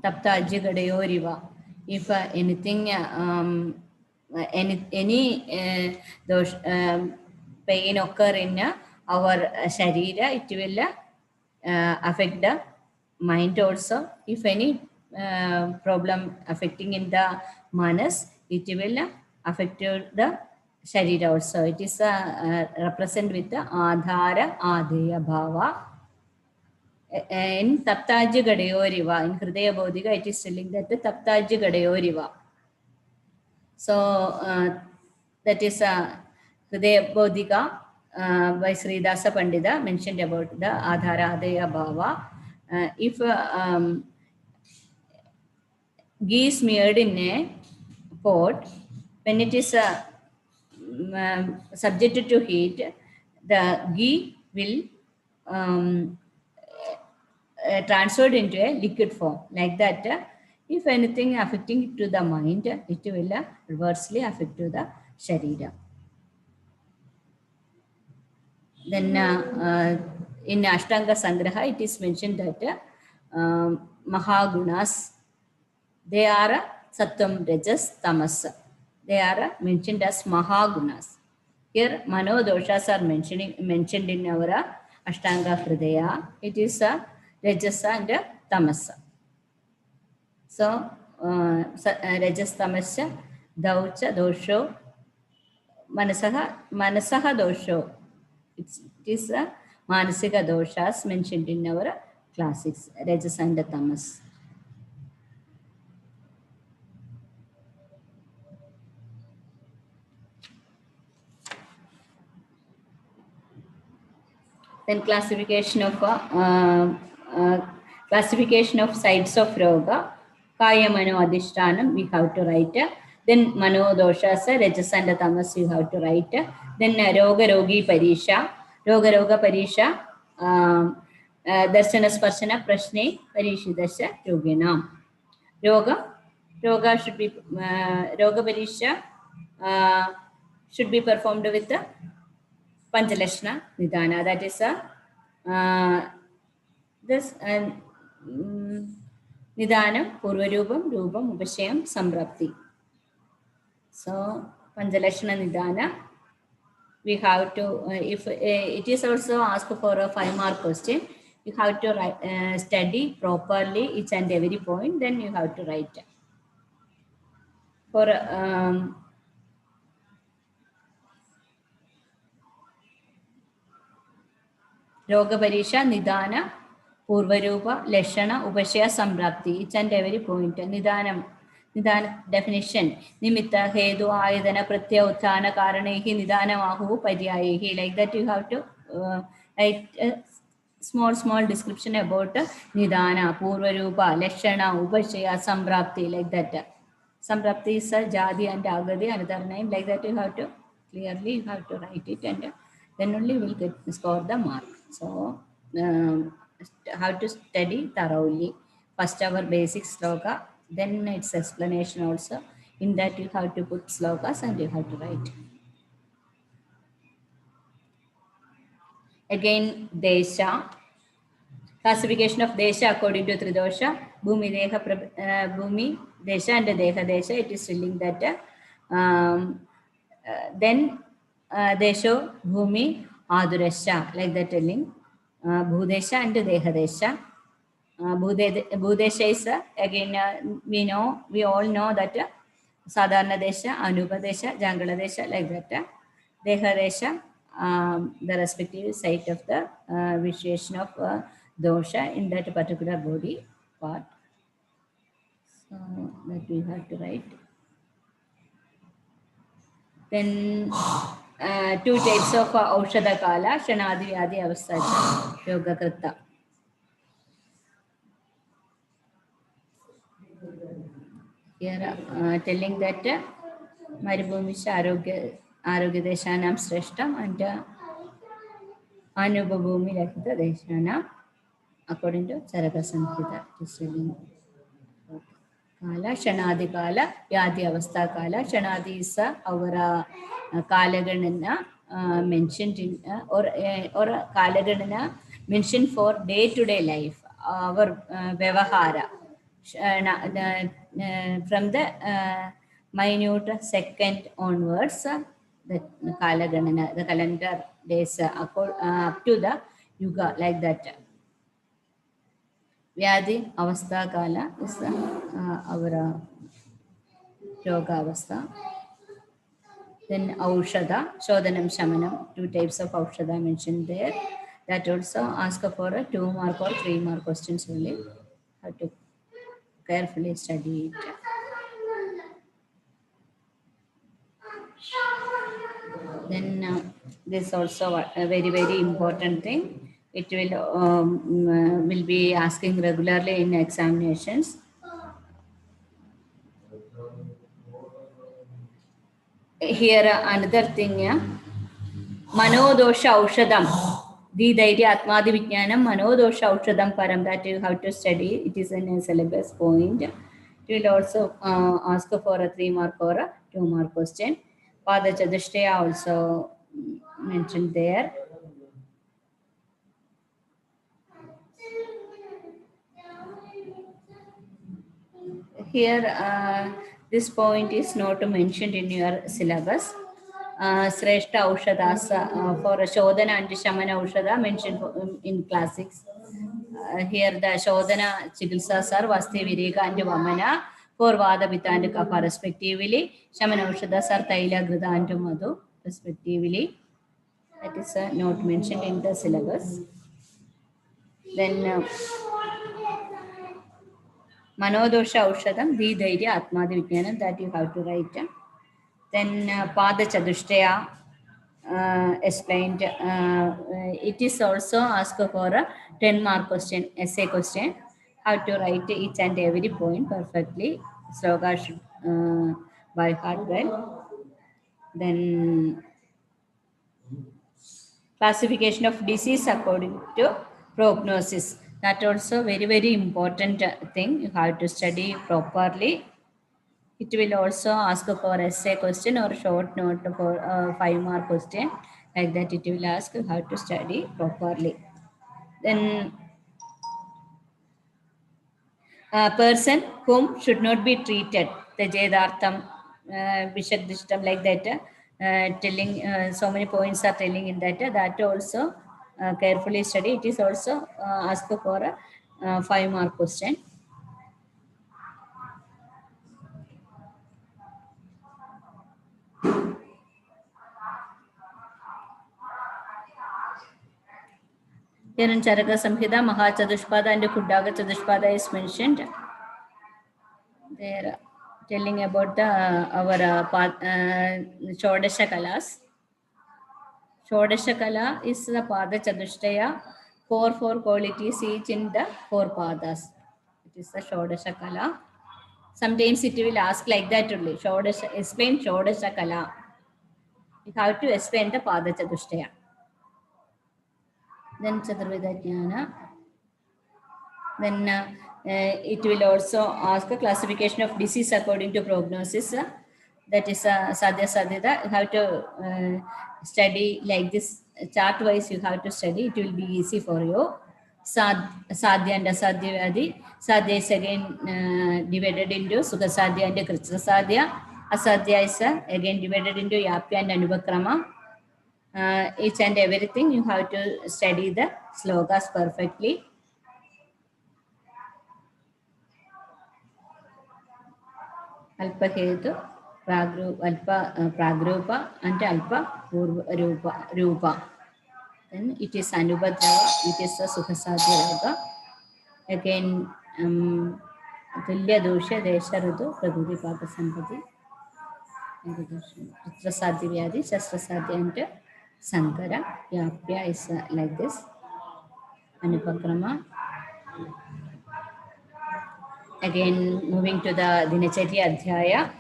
Tapta Ajyagadayoriva. If anything, any those pain occur in our sharira, it will affect the mind also. If any problem affecting in the manas, it will affect the sharira also. It is represent with the adhara adeya bhava. In Taptajya Gadayoriva, in Hridaya Bodhika, it is telling that the Taptajya Gadayoriva. So that is Hridaya Bodhika by Sri Dasa Pandita mentioned about the Adhara Adaya Bhava. If ghee is smeared in a pot, when it is subjected to heat, the ghee will transferred into a liquid form. Like that, if anything affecting to the mind, it will adversely affect to the sharira. Then in Ashtanga Sangraha, it is mentioned that Mahagunas, they are Sattvam, Rajas, Tamas. They are mentioned as Mahagunas. Here, Mano doshas are mentioned in our Ashtanga Hridaya. It is Rajasa and Tamasa. So, Rajas Tamasya, Daucha Dosho, Manasaha Dosho. It is Manasika Doshas mentioned in our classics, Rajas and Tamas. Then classification of sites of Roga. Kaya Mano Adhishtanam, we have to write. Then Mano Doshas, Rajas and Tamas, you have to write. Then Roga Rogi Parisha. Roga Parisha. Darshana Sparshana Prashne Parishidasya Yoginam. Roga should be Roga Parisha should be performed with the Panchalashna Nidana. That is this Nidanam, Purvarupam, Rupam, Upashayam, Samrapti. So Panchalashna Nidana, we have to, if it is also asked for a 5-mark question, you have to write, study properly each and every point, then you have to write. For Roga Parisha, Nidana, Purvarupa, Lashana, Upashaya, Samrapti, each and every point. Nidanam definition. Nimitta, Hedu, Ayadana, Pratya, Uttana, Karanehi, Nidana, Mahu, Padyayehi. Like that, you have to write small description about Nidana, Purvarupa, Lashana, Upashaya, Samrapti, like that. Samrapti is a Jadi and Agadi, another name. Like that, you have to clearly you have to write it, and then only will get score the mark. So how to study thoroughly. First our basic sloka, then its explanation also. In that you have to put slokas and you have to write. Again, Desha. Classification of Desha according to Tridosha. Bhumi, Deha, Bhumi, Desha and Deha Desha. It is telling that then Desho, Bhumi, Adurasha, like that telling. Bhudesha and Dehadesha. Bhudesha is again we all know that Sadharana Desha, Anupa Desha, Jangala Desha, like that. Deha Desha, the respective site of the vitiation of dosha in that particular body part. So that we have to write. Then two types of Aushadha Kala, Shanadi Vyadi Avastha, Yoga Krita. Here telling that Maribhumisha Arogya Deshanam Sreshtam and Anubhabhumi Rakita Deshanam according to Charaka Samhita. It is telling Kala, Shanadi Kala, Vyadi Avastha Kala. Shanadi is our Kalaganana mentioned in or Kalaganana mentioned for day-to-day life, our Vyavahara. From the minute second onwards, the Kalaganana, the calendar days up to the Yuga, like that. Vyadi Avastha Kala is our Yoga Avastha. Then Aushadha, Shodhanam Shamanam, two types of Aushadha mentioned there. That also ask for a 2 mark or 3 mark questions only. Have to carefully study it. Then this also a very, very important thing. It will be asking regularly in examinations. Here another thing, Manodosha Aushadam. The Dairi Atmadi Vijnanam, Manodosha Aushadam Param, that you have to study. It is in a syllabus point. It will also ask for a 3 mark or a 2 mark question. Pada Chadushtaya also mentioned there. Here, this point is not mentioned in your syllabus. Sreshta Aushadas for Shodhana and Shamana Aushadha mentioned in classics. Here the Shodhana Chikilsas are Vasti Vireka and Vamana for Vada Pitta and Kapha respectively. Shamana Aushadas are Taila Grida and Madhu respectively. That is not mentioned in the syllabus. Then Manodosha Aushadam, the Dairya Atmadi Vijnanam, that you have to write. Then Pada Chadushtaya explained. It is also asked for a 10 mark question, essay question. How to write each and every point perfectly. Sloga should by heart well. Then classification of disease according to prognosis. That also very, very important thing. You have to study properly. It will also ask for essay question or short note for 5 mark question. Like that, it will ask how to study properly. Then a person whom should not be treated, the Jedartham, Vishadishtam, like that, telling so many points are telling in that, that also carefully study. It is also asked for a 5 mark question. Here in Charaka Samhita, Maha Chadushpada and Kuddaga Chadushpada is mentioned. They are telling about the our Shodasha Kalas. Shodasha Kala is the Pada Chadushtaya, 4 qualities each in the 4 Padas. It is the Shodasha Kala. Sometimes it will ask like that only. Shodasha, explain Shodasha Kala. You have to explain the Pada Chadushtaya. Then Chaturveda Jnana. Then it will also ask a classification of disease according to prognosis. That is Sadhya Sadhyata. You have to study like this chart wise. You have to study. It will be easy for you. Sadhya and Asadhya Vyadi. Sadhya is again divided into Sukha Sadhya and Krishna Sadhya. Asadhya is again divided into Yapya and Anubakrama. Each and everything you have to study the slokas perfectly. Alpahetu, Pragrupa, and Alpa Rupa. Then it is Anubadrava, it is a Sukhasadya Raga. Again, Tulya Dosha, Desha Rudu, Pragudi Papa Sampati. Putrasadya Vyadi, Shastrasadya and Sankara. Yapya is like this. Anupakrama. Again, moving to the Dinacharya Adhyaya.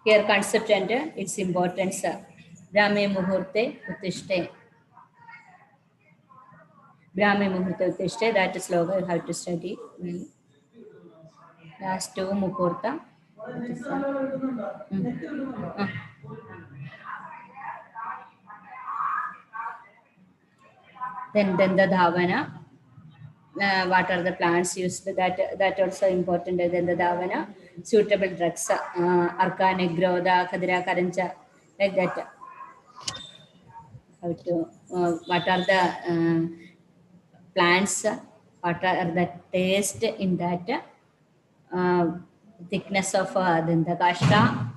Here concept and its importance. Brahme Muhurte Uttishte. Brahme Muhurte Uttishte, that is slogan you have to study. Last two Muhurta. Then the Dhavana. What are the plants used? That also important. Then the Dhavana. Suitable drugs. Arka, Negroda, Kadira, Karancha. Like that. How to, what are the plants? What are the taste in that? Thickness of then the kashta,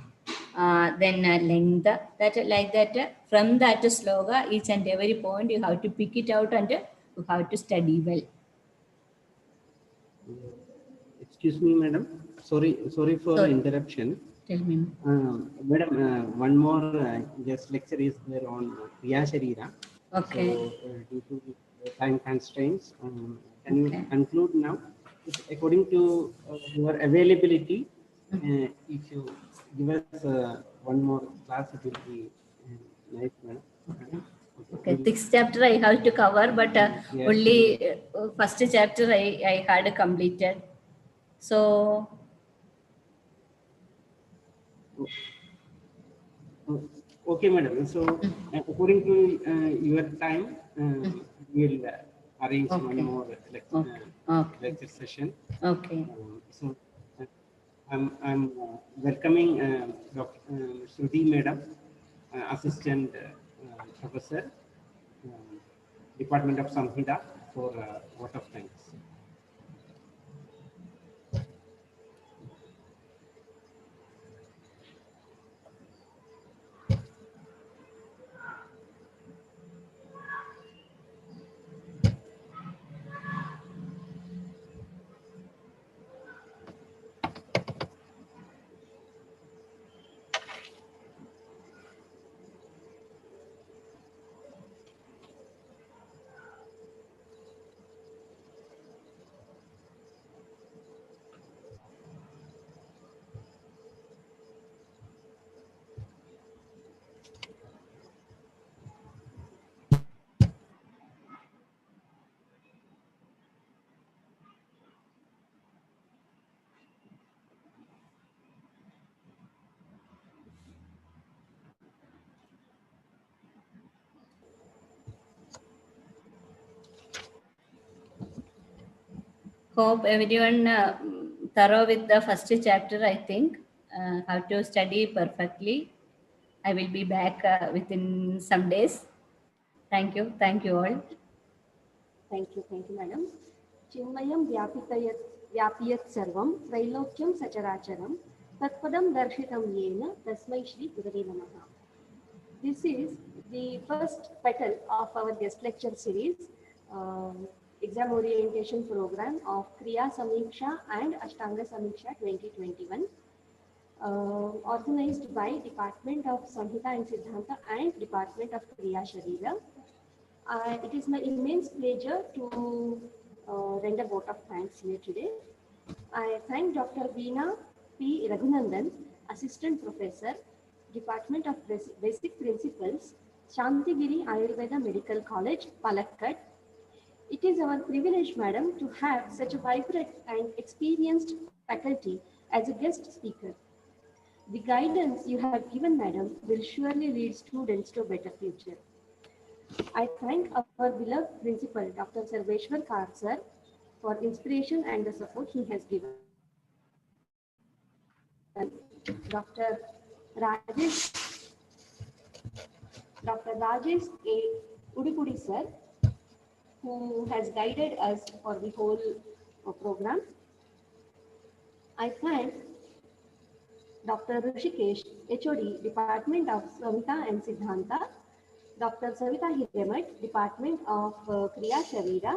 then length, that like that. From that sloga, each and every point you have to pick it out and you have to study well. Excuse me, madam. Sorry for interruption. Tell me. Madam, one more just lecture is there on Kriya Sharira. Okay. So, due to time constraints, can you conclude now? According to your availability, if you give us one more class, it will be nice, madam. Okay, sixth chapter I have to cover, but yes, only first chapter I had completed. So, okay, madam. So, according to your time, we'll arrange one more lecture session. Okay. So, I'm welcoming Dr. Shruti Madam, Assistant Professor, Department of Samhita, for a vote of thanks. Hope everyone thorough with the first chapter. I think how to study perfectly. I will be back within some days. Thank you all. Thank you, madam. Chinmayam vyapiyat sarvam trailokyam sacharacharam tatpadam darshitam yena tasmai shri gurave namaha. This is the first petal of our guest lecture series, exam orientation program of Kriya Samiksha and Ashtanga Samiksha 2021, organized by Department of Samhita and Siddhanta and Department of Kriya Sharira. It is my immense pleasure to render vote of thanks here today. I thank Dr. Veena P. Raghunandan, Assistant Professor, Department of Basic Principles, Shantigiri Ayurveda Medical College, Palakkad. It is our privilege, madam, to have such a vibrant and experienced faculty as a guest speaker. The guidance you have given, madam, will surely lead students to a better future. I thank our beloved principal, Dr. Sarveshwar Kar sir, for inspiration and the support he has given. Dr. Rajesh A. Udipudi sir, who has guided us for the whole program. I thank Dr. Rishikesh, HOD, Department of Samhita and Siddhanta, Dr. Savita Hiremat, Department of Kriya Sharira,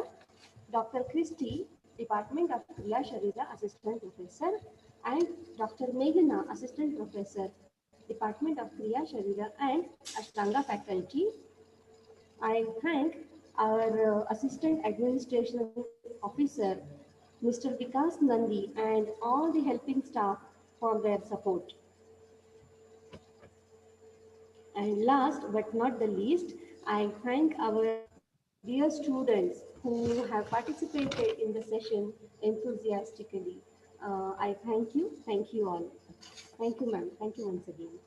Dr. Christy, Department of Kriya Sharira, Assistant Professor, and Dr. Meghana, Assistant Professor, Department of Kriya Sharira and Ashtanga Faculty. I thank our Assistant Administration Officer, Mr. Vikas Nandi, and all the helping staff for their support. And last but not the least, I thank our dear students who have participated in the session enthusiastically. I thank you all. Thank you, ma'am. Thank you once again.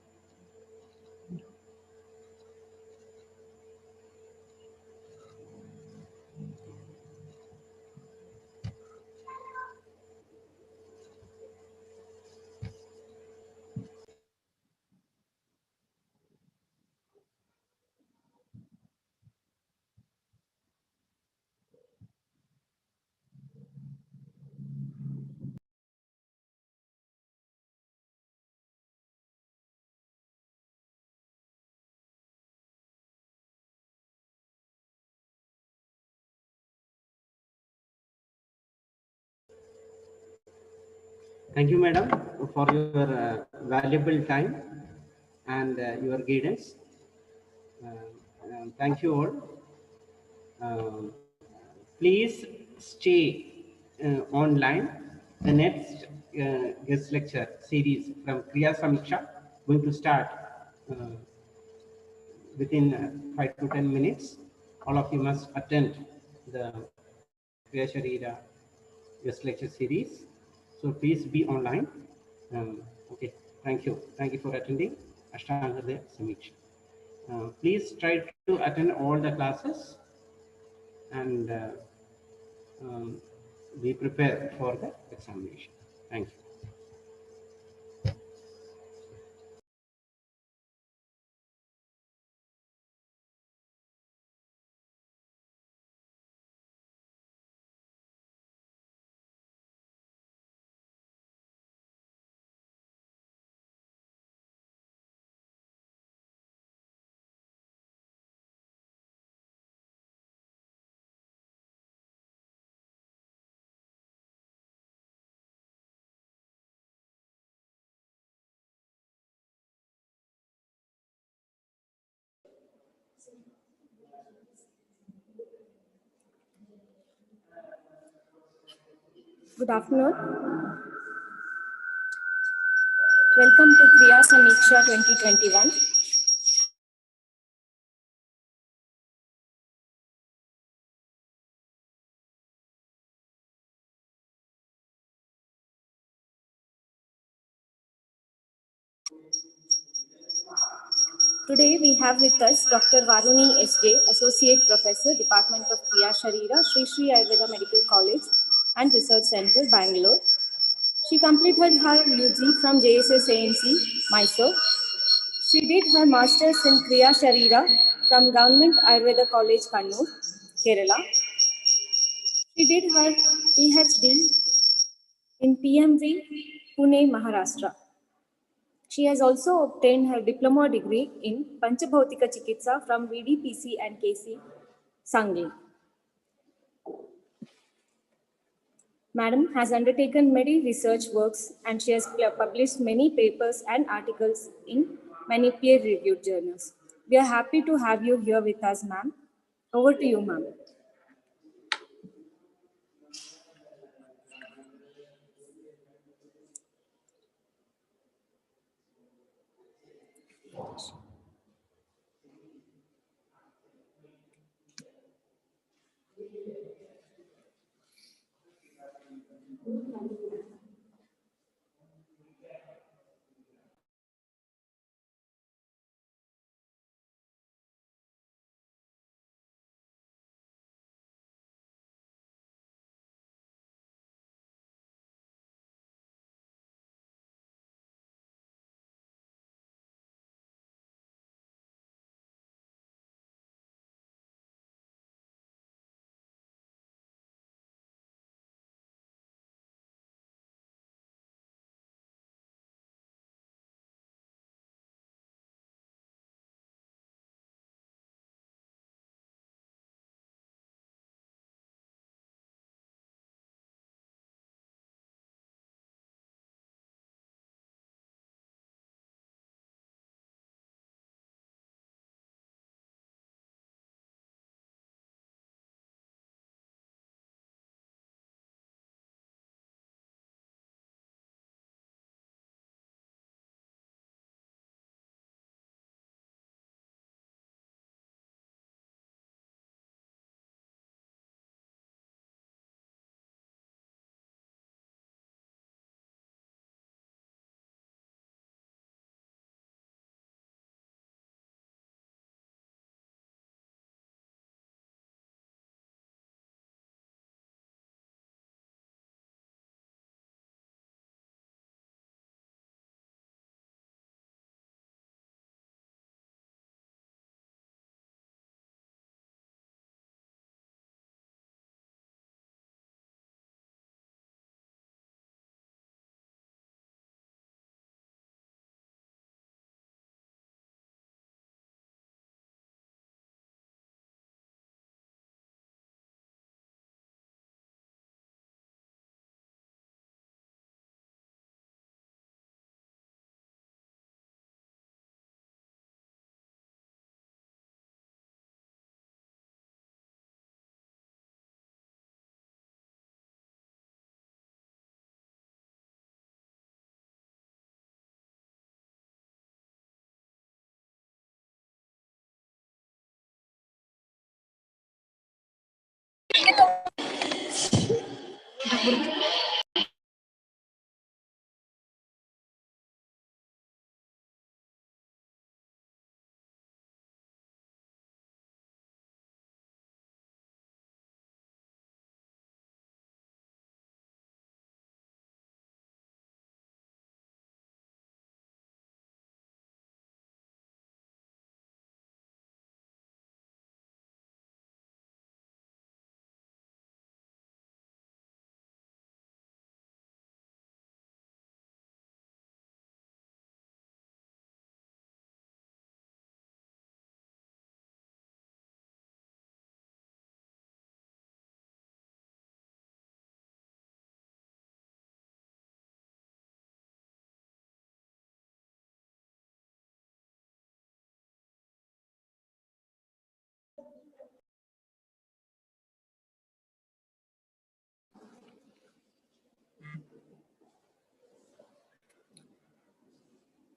Thank you, madam, for your valuable time and your guidance. Thank you all. Um, Please stay online. The next guest lecture series from Kriya Samiksha going to start within 5 to 10 minutes. All of you must attend the Kriya Sharira guest lecture series. So please be online. Okay, thank you. Thank you for attending Ashtanga Samiksha. Please try to attend all the classes and be prepared for the examination. Thank you. Good afternoon. Welcome to Kriya Samiksha 2021. Today we have with us Dr. Varuni S.J., Associate Professor, Department of Kriya Sharira, Sri Sri Ayurveda Medical College and Research Center, Bangalore. She completed her UG from JSSAMC, Mysore. She did her Masters in Kriya Sharira from Government Ayurveda College, Kannur, Kerala. She did her PhD in PMV, Pune, Maharashtra. She has also obtained her diploma degree in Panchabhautika Chikitsa from VDPC and KC, Sangli. Madam has undertaken many research works and she has published many papers and articles in many peer-reviewed journals. We are happy to have you here with us, ma'am. Over to you, ma'am.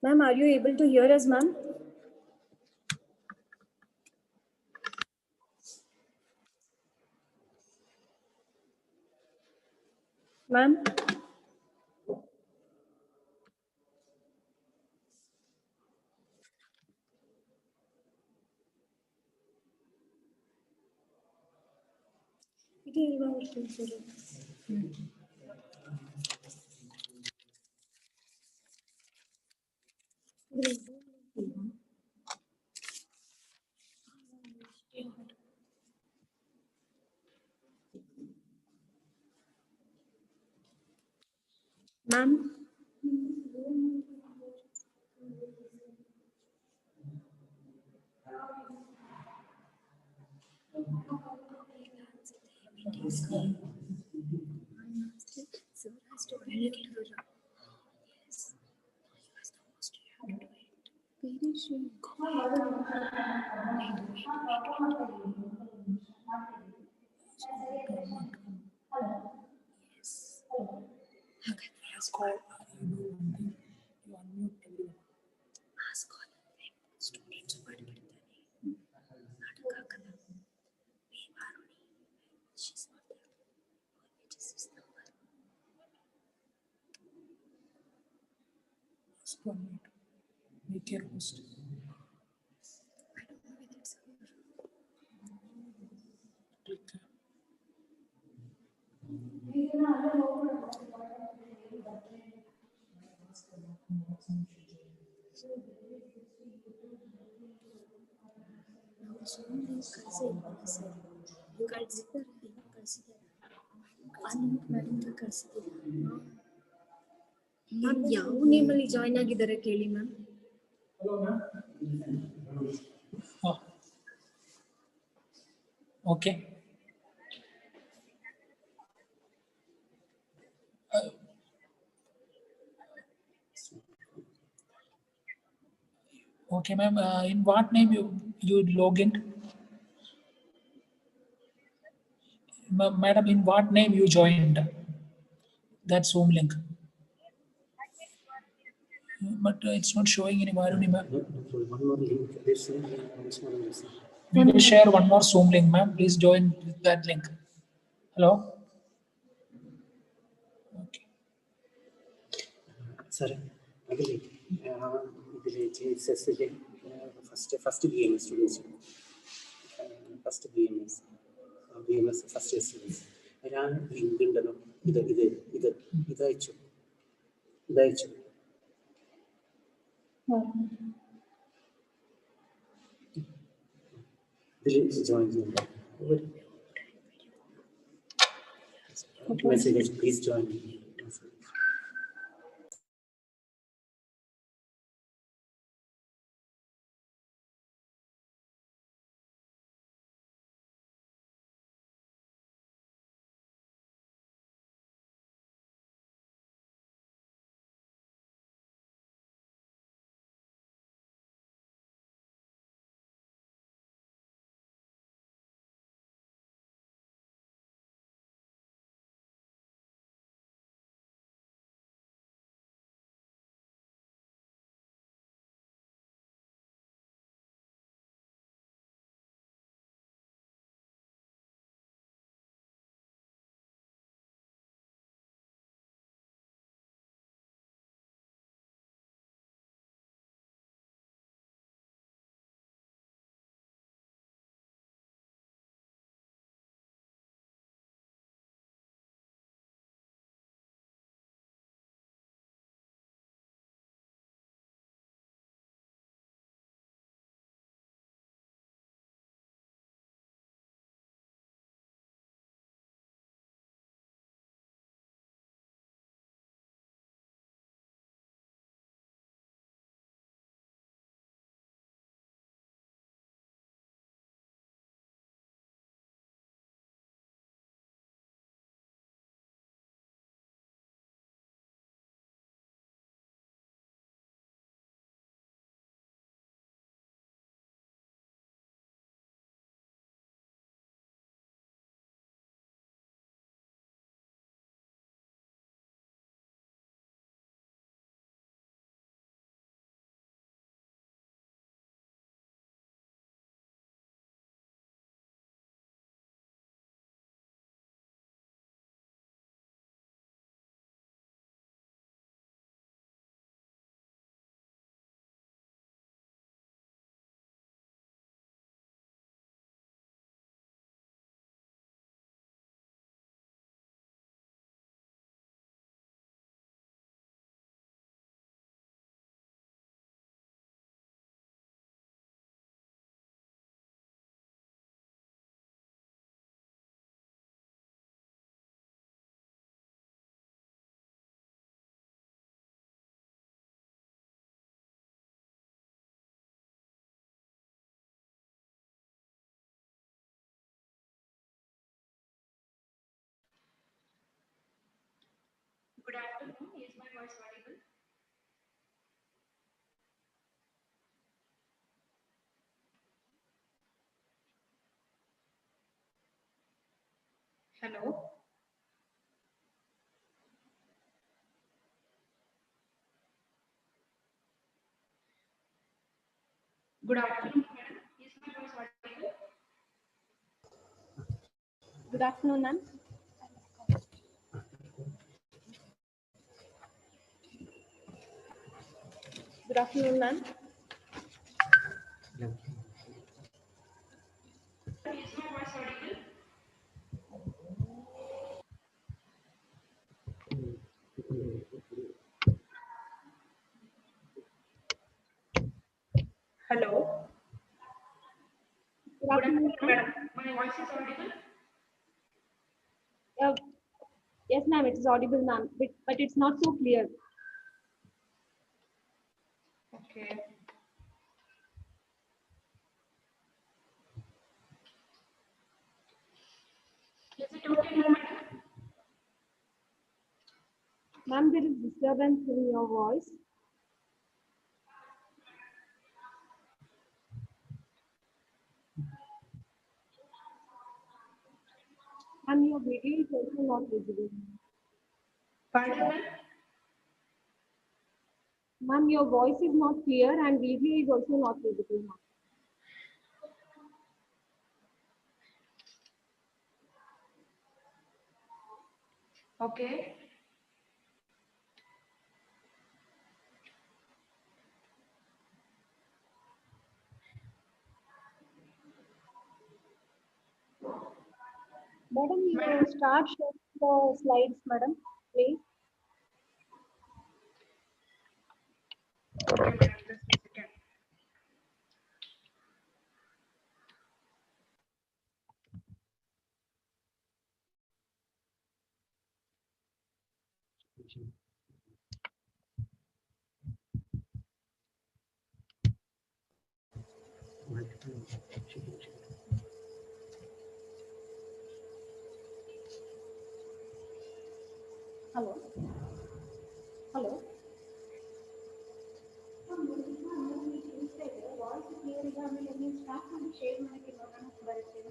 Ma'am, are you able to hear us, ma'am? Ma'am? Ma'am? Make your host. Ma'am ಯಾವ ನೇಮಲ್ಲಿ join ಆಗಿದ್ದಾರೆ ಕೇಳಿ ma'am. Oh, okay. Okay, ma'am. In what name you log in? Madam, in what name you joined that Zoom link? But it's not showing any Varuni, ma'am. One more link. This once more listen. We will share one more Zoom link, ma'am. Please join with that link. Hello? Okay. Sir, again, JSS first BMS students. First BMS first year students. അതിനാണ് link ഉണ്ടല്ലോ ഇതയച്ചു ഇതിൽ join ചെയ്യുന്നുണ്ട് message please join Good afternoon. Is my voice audible? Hello. Good afternoon, madam. Is my voice audible? Good afternoon, ma'am. Good afternoon, ma'am. Is my voice audible? Hello. Good afternoon, ma'am. Madam. My voice is audible? Uh, yes, ma'am, it is audible, ma'am, but it's not so clear. Okay. Is it okay now, madam? Ma'am, there is disturbance in your voice. And your video is also not visible. Pardon, ma'am? Ma'am, your voice is not clear and video is also not visible, ma'am. Okay. Madam, you start showing the slides, madam, please. Okay, madam. Just a second. Hello. Hello. Voice clear ಇದೆ ಆಮೇಲೆ ನೀವು start ಮಾಡಿ share ಮಾಡಕ್ಕೆ ನೋಡೋಣ ಬರುತ್ತೆ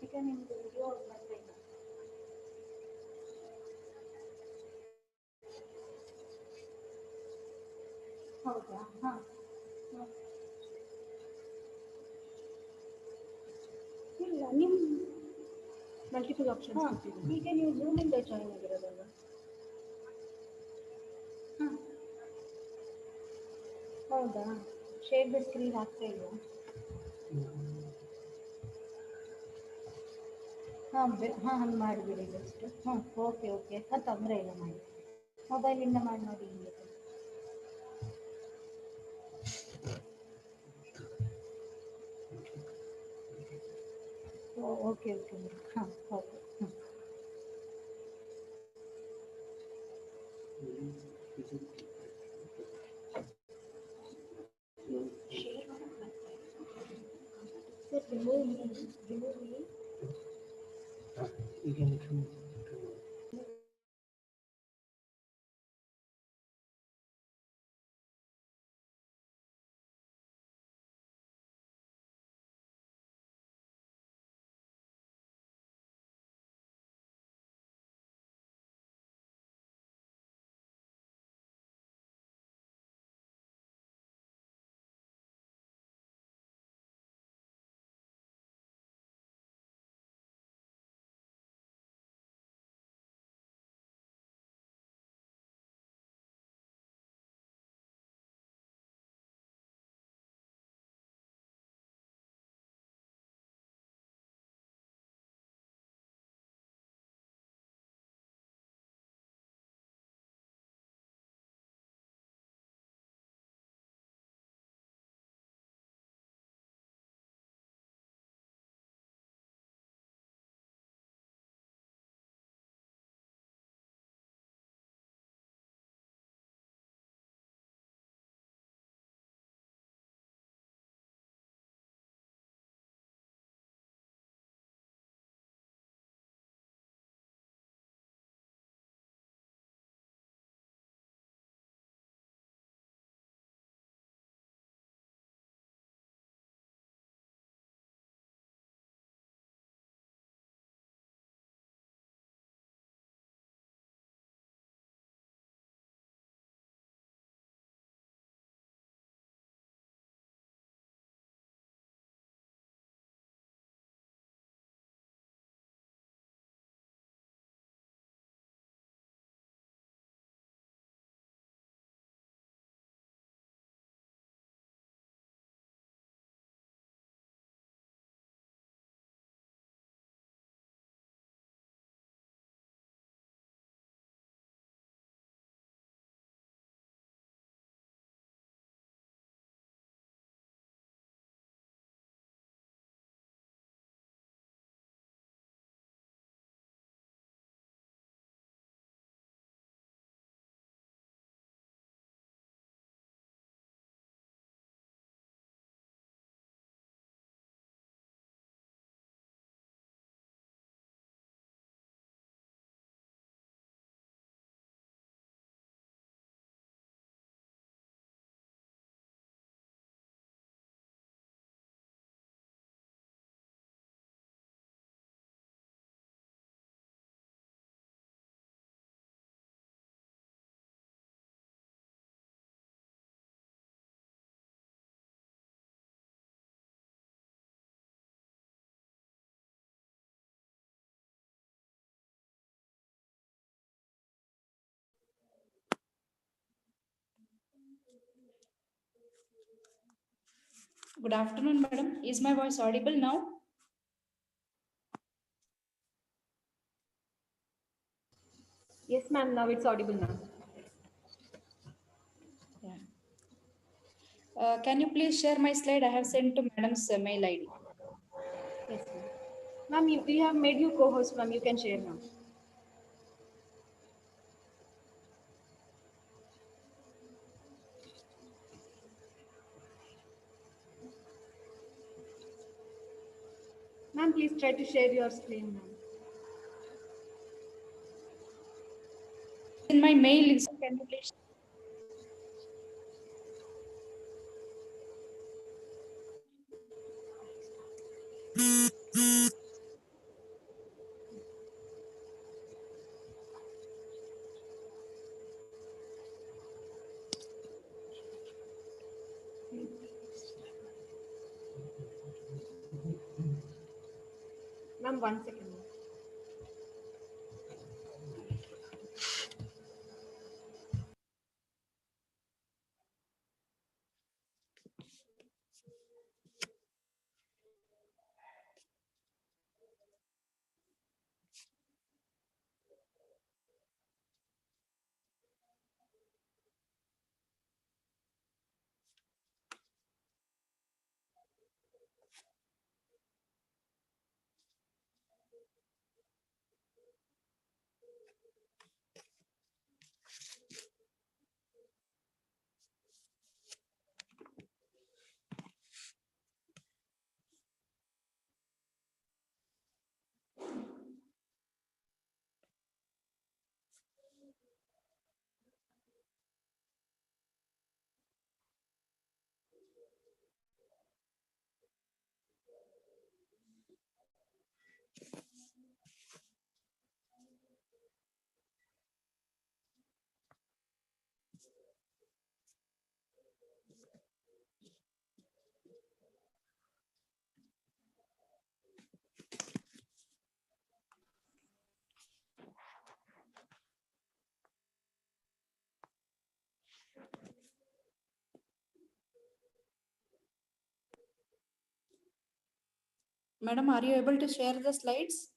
ಯಾಕಂದ್ರೆ ನಿಮ್ದು video ಬರ್ತಾ ಇಲ್ಲ ಹೌದಾ ಹಾಂ ಇಲ್ಲ ನಿಮ್ಮ ಮಲ್ಟಿಪಲ್ ಆಪ್ಷನ್ಸ್ ಈಗ ನೀವು ಝೂಮಿಂದ ಜಾಯಿನ್ ಆಗಿರೋದಲ್ಲ ಹಾಂ ಹೌದಾ ಶೇರ್ ದ ಸ್ಕ್ರೀನ್ ಆಗ್ತಾ ಇಲ್ಲ ಹಾಂ ಹಾಂ ಹಂಗೆ ಮಾಡಿಬಿಡಿ ಜಸ್ಟ್ ಹಾಂ ಓಕೆ ಓಕೆ ಅದು ತೊಂದರೆ ಇಲ್ಲ ಮಾಡಿ ಮೊಬೈಲಿಂದ ಮಾಡಿ ನೋಡಿ ಹಿಂಗೆ ಓಕೆ ಓಕೆ ಹಾಂ ಓಕೆ ಹಾಂ sir remove You can Good afternoon, madam. Is my voice audible now? Yes, ma'am. Now it's audible now. Yeah. Can you please share my slide? I have sent to madam's mail ID. Yes, ma'am. Ma'am, we have made you co-host, ma'am. You can share now. Ma'am, please try to share your screen, ma'am. In my mail, so can you please? Ma'am, 1 second. Ma'am. Madam, are you able to share the slides?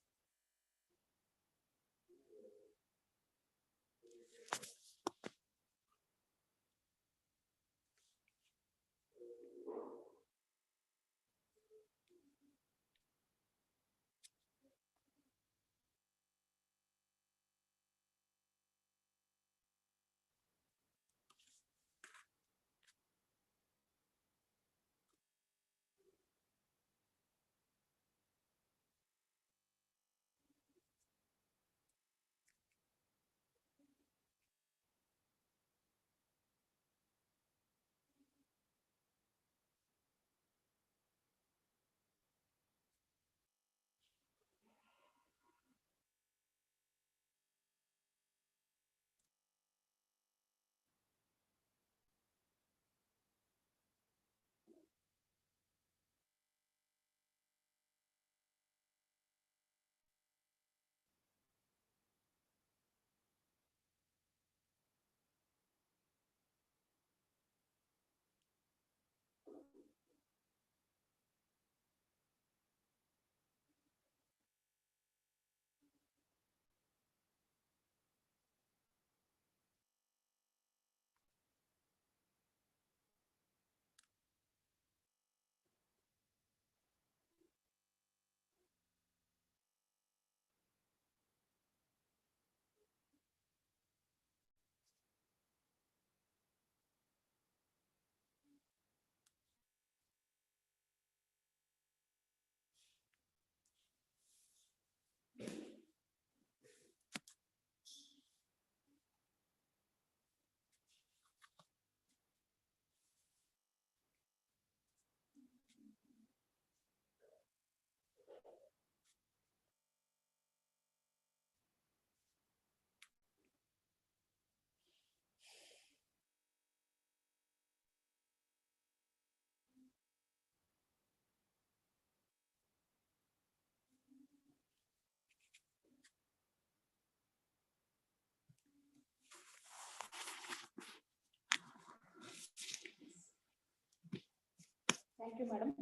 Thank you, madam.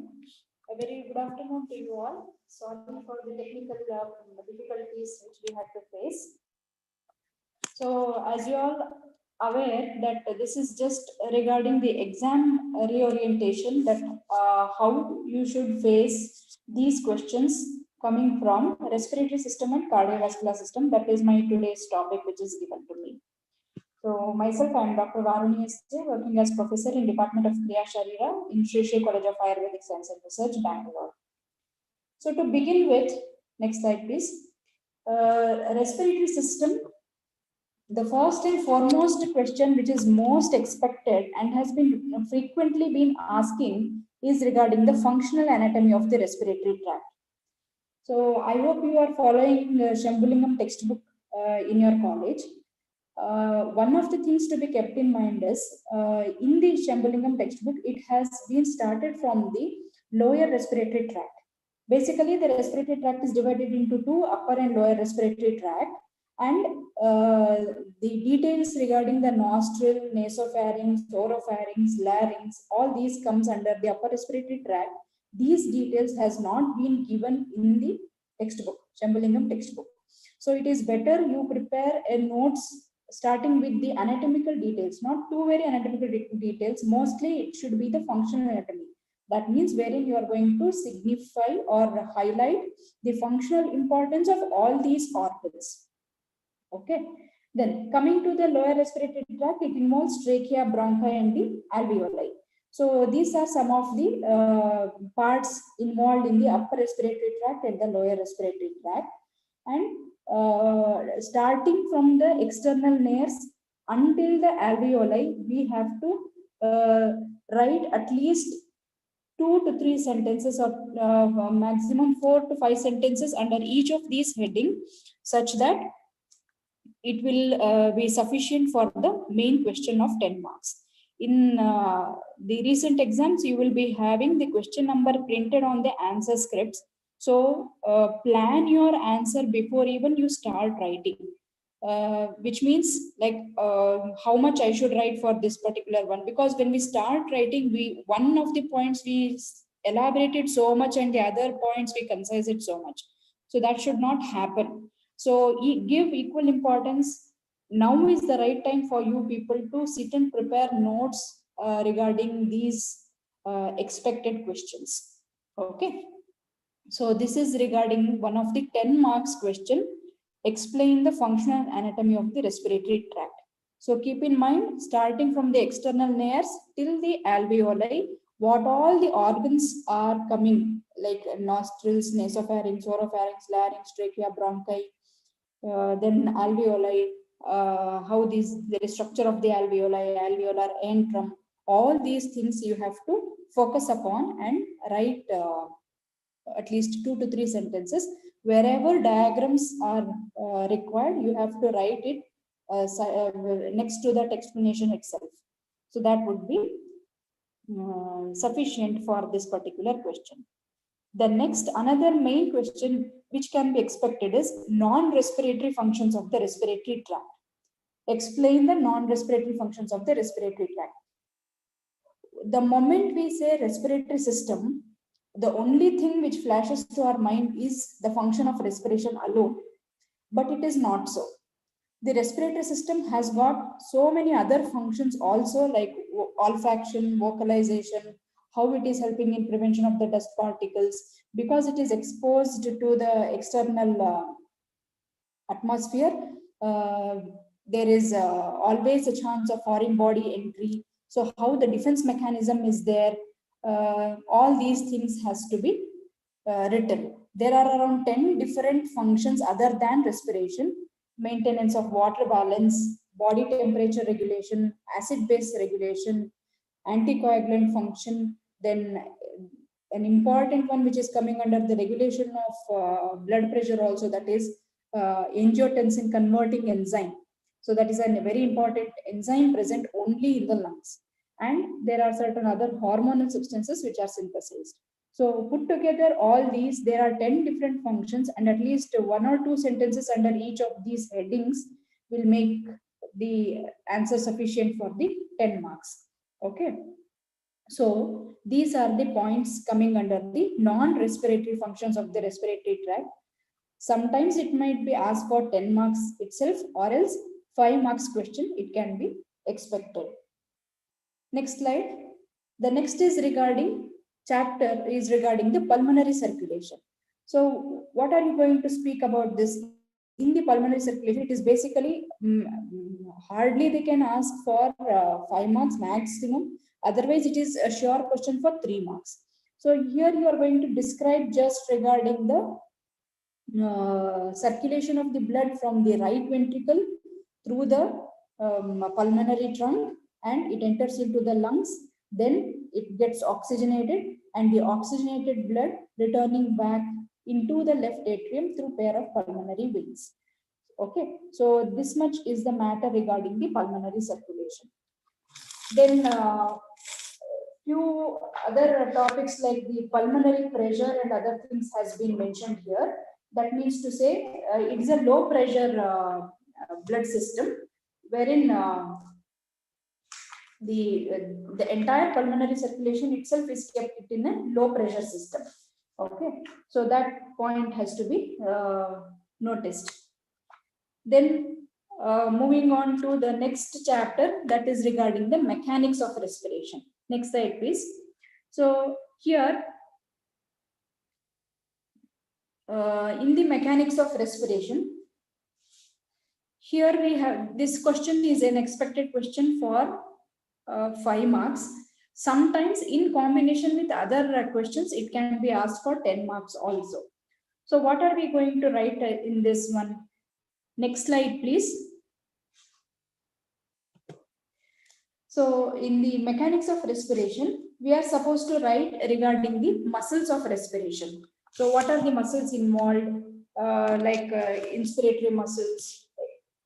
A very good afternoon to you all. Sorry for the technical difficulties which we had to face. So, as you all aware that this is just regarding the exam reorientation, that how you should face these questions coming from respiratory system and cardiovascular system. That is my today's topic, which is given to me. So myself, I am Dr. Varuni S.J., working as professor in Department of Kriya Sharira in Sri Sri College of Ayurvedic Science and Research, Bangalore. So to begin with, next slide please. Respiratory system, the first and foremost question which is most expected and has been frequently been asking is regarding the functional anatomy of the respiratory tract. So I hope you are following Shambulingam textbook in your college. One of the things to be kept in mind is in the Shambulingam textbook, it has been started from the lower respiratory tract. Basically, the respiratory tract is divided into two, upper and lower respiratory tract, and the details regarding the nostril, nasopharynx, oropharynx, larynx, all these comes under the upper respiratory tract. These details has not been given in the textbook, Shambulingam textbook. So it is better you prepare a notes starting with the anatomical details, not too very anatomical details. Mostly it should be the functional anatomy. That means wherein you are going to signify or highlight the functional importance of all these organs. Okay. Then coming to the lower respiratory tract, it involves trachea, bronchi, and the alveoli. So these are some of the parts involved in the upper respiratory tract and the lower respiratory tract. And starting from the external nares until the alveoli, we have to write at least 2 to 3 sentences or maximum 4 to 5 sentences under each of these heading, such that it will be sufficient for the main question of 10 marks. In the recent exams, you will be having the question number printed on the answer scripts. So plan your answer before even you start writing, which means like how much I should write for this particular one. Because when we start writing, one of the points we elaborated so much and the other points we concise it so much. So that should not happen. So give equal importance. Now is the right time for you people to sit and prepare notes regarding these expected questions. Okay. So this is regarding one of the 10 marks question. Explain the functional anatomy of the respiratory tract. So keep in mind, starting from the external nares till the alveoli, what all the organs are coming, like nostrils, nasopharynx, oropharynx, larynx, trachea, bronchi, then alveoli, how the structure of the alveoli, alveolar antrum, all these things you have to focus upon and write at least 2 to 3 sentences. Wherever diagrams are required, you have to write it next to that explanation itself. So that would be sufficient for this particular question. The next, another main question which can be expected is non-respiratory functions of the respiratory tract. Explain the non-respiratory functions of the respiratory tract. The moment we say respiratory system, the only thing which flashes to our mind is the function of respiration alone, but it is not so. The respiratory system has got so many other functions also, like olfaction, vocalization, how it is helping in prevention of the dust particles, because it is exposed to the external atmosphere. There is always a chance of foreign body entry. So how the defense mechanism is there, all these things has to be written. There are around 10 different functions other than respiration: maintenance of water balance, body temperature regulation, acid-base regulation, anticoagulant function, then an important one which is coming under the regulation of blood pressure also, that is angiotensin converting enzyme. So that is a very important enzyme present only in the lungs. And there are certain other hormonal substances which are synthesized. So put together all these, there are 10 different functions, and at least 1 or 2 sentences under each of these headings will make the answer sufficient for the 10 marks. Okay. So these are the points coming under the non-respiratory functions of the respiratory tract. Sometimes it might be asked for 10 marks itself, or else 5 marks question it can be expected. Next slide. The next is regarding chapter is regarding the pulmonary circulation. So what are you going to speak about this? In the pulmonary circulation, it is basically hardly they can ask for 5 marks maximum. Otherwise, it is a sure question for 3 marks. So here you are going to describe just regarding the circulation of the blood from the right ventricle through the pulmonary trunk, and it enters into the lungs. Then it gets oxygenated, and the oxygenated blood returning back into the left atrium through pair of pulmonary veins. Okay, so this much is the matter regarding the pulmonary circulation. Then few other topics like the pulmonary pressure and other things has been mentioned here. That means to say it is a low pressure blood system, wherein the entire pulmonary circulation itself is kept in a low pressure system. Okay, so that point has to be noticed. Then moving on to the next chapter, that is regarding the mechanics of respiration. Next slide, please. So here, in the mechanics of respiration, here we have, this question is an expected question for 5 marks. Sometimes in combination with other questions, it can be asked for 10 marks also. So what are we going to write in this one? Next slide, please. So in the mechanics of respiration, we are supposed to write regarding the muscles of respiration. So what are the muscles involved? Inspiratory muscles,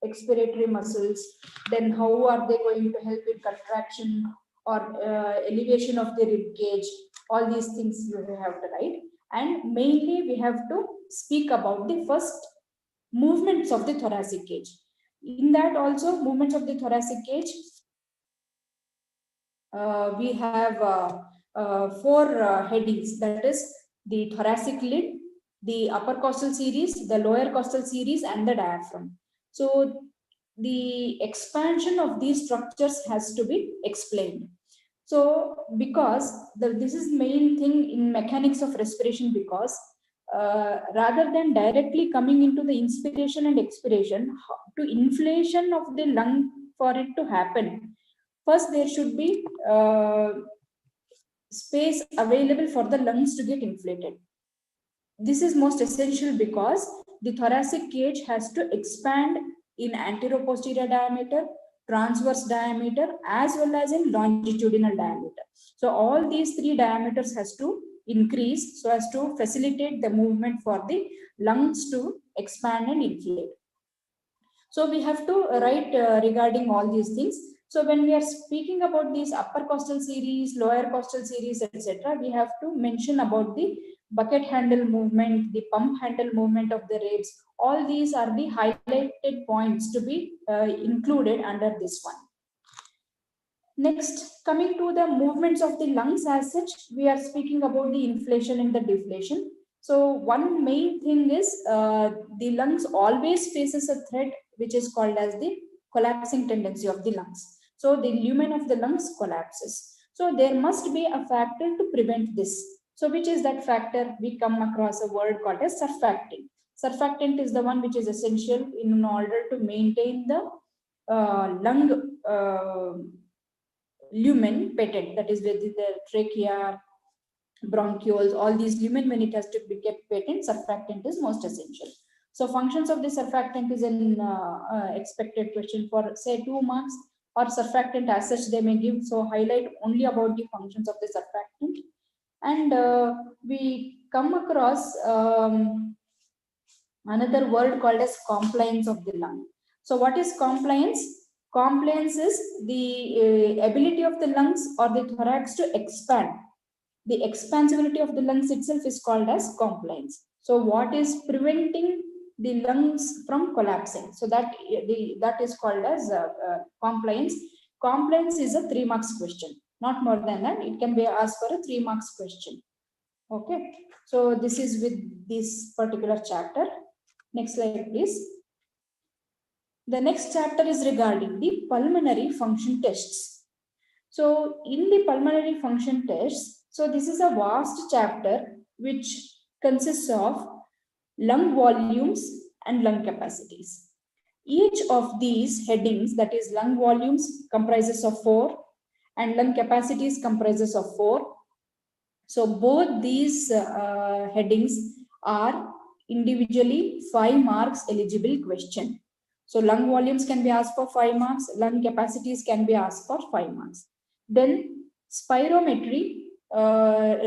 expiratory muscles, then how are they going to help in contraction or elevation of the rib cage? All these things you have to write. And mainly we have to speak about the first movements of the thoracic cage. In that also, movements of the thoracic cage, we have 4 headings, that is the thoracic lid, the upper costal series, the lower costal series, and the diaphragm. So the expansion of these structures has to be explained. So because this is main thing in mechanics of respiration, because rather than directly coming into the inspiration and expiration to inflation of the lung, for it to happen, first there should be space available for the lungs to get inflated. This is most essential because the thoracic cage has to expand in anterior-posterior diameter, transverse diameter, as well as in longitudinal diameter. So all these 3 diameters has to increase so as to facilitate the movement for the lungs to expand and inflate. So we have to write regarding all these things. So when we are speaking about these upper costal series, lower costal series, etc., we have to mention about the bucket handle movement, the pump handle movement of the ribs. All these are the highlighted points to be included under this one. Next, coming to the movements of the lungs as such, we are speaking about the inflation and the deflation. So one main thing is the lungs always faces a threat which is called as the collapsing tendency of the lungs. So the lumen of the lungs collapses. So there must be a factor to prevent this. So which is that factor? We come across a word called as surfactant. Surfactant is the one which is essential in order to maintain the lung lumen patent, that is with the trachea, bronchioles, all these lumen, when it has to be kept patent, surfactant is most essential. So functions of the surfactant is an expected question for say 2 marks, or surfactant as such they may give. So highlight only about the functions of the surfactant. And we come across another word called as compliance of the lung. So what is compliance? Compliance is the ability of the lungs or the thorax to expand. The expansibility of the lungs itself is called as compliance. So what is preventing the lungs from collapsing? So that is called as compliance. Compliance is a 3 marks question. not more than that. It can be asked for a 3 marks question. Okay, so this is with this particular chapter. Next slide, please. The next chapter is regarding the pulmonary function tests. So in the pulmonary function tests, so this is a vast chapter which consists of lung volumes and lung capacities. Each of these headings, that is lung volumes comprises of 4 and lung capacities comprises of 4. So both these headings are individually 5 marks eligible question. So lung volumes can be asked for 5 marks, lung capacities can be asked for 5 marks. Then spirometry,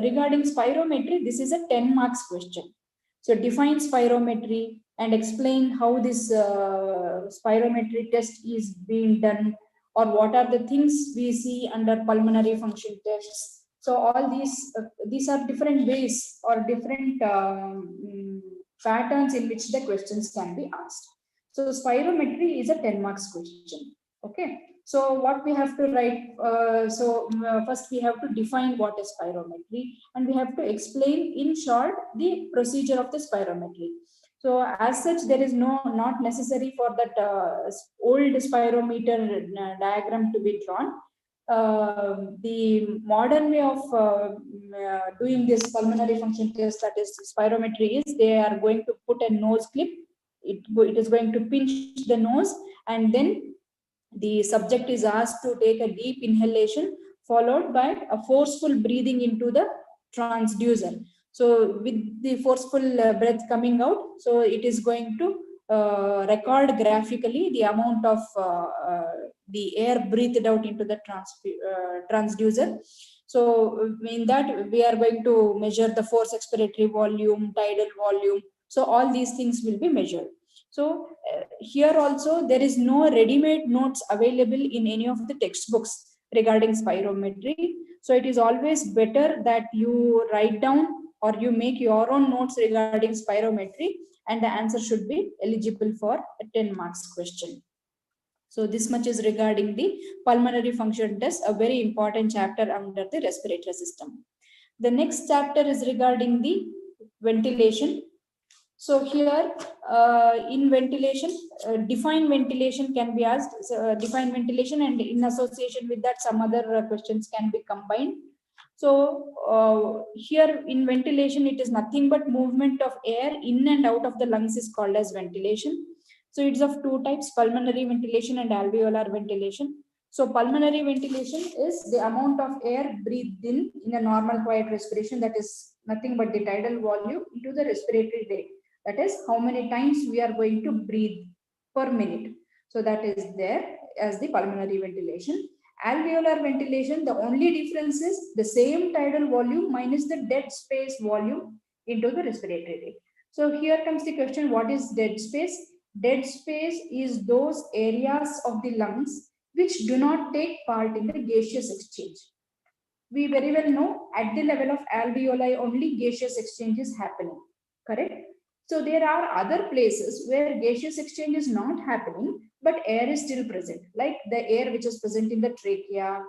regarding spirometry, this is a 10 marks question. So define spirometry and explain how this spirometry test is being done, or what are the things we see under pulmonary function tests. So all these are different ways or different patterns in which the questions can be asked. So spirometry is a 10 marks question. Okay. So what we have to write, first we have to define what is spirometry, and we have to explain in short the procedure of the spirometry. So as such, there is not necessary for that old spirometer diagram to be drawn. The modern way of doing this pulmonary function test, that is spirometry, is they are going to put a nose clip. It is going to pinch the nose, and then the subject is asked to take a deep inhalation followed by a forceful breathing into the transducer. So with the forceful breath coming out, so it is going to record graphically the amount of the air breathed out into the transducer. So in that, we are going to measure the force expiratory volume, tidal volume. So all these things will be measured. So here also there is no ready-made notes available in any of the textbooks regarding spirometry. So it is always better that you write down or you make your own notes regarding spirometry, and the answer should be eligible for a 10 marks question. So this much is regarding the pulmonary function test, a very important chapter under the respiratory system. The next chapter is regarding the ventilation. So here in ventilation, define ventilation can be asked. Define ventilation, and in association with that, some other questions can be combined. So here in ventilation, it is nothing but movement of air in and out of the lungs is called as ventilation. So it's of 2 types, pulmonary ventilation and alveolar ventilation. So pulmonary ventilation is the amount of air breathed in a normal quiet respiration, that is nothing but the tidal volume into the respiratory rate. That is how many times we are going to breathe per minute. So that is there as the pulmonary ventilation. Alveolar ventilation, the only difference is the same tidal volume minus the dead space volume into the respiratory rate. So here comes the question, what is dead space? Dead space is those areas of the lungs which do not take part in the gaseous exchange. We very well know at the level of alveoli only gaseous exchange is happening, correct? So there are other places where gaseous exchange is not happening, but air is still present, like the air which is present in the trachea,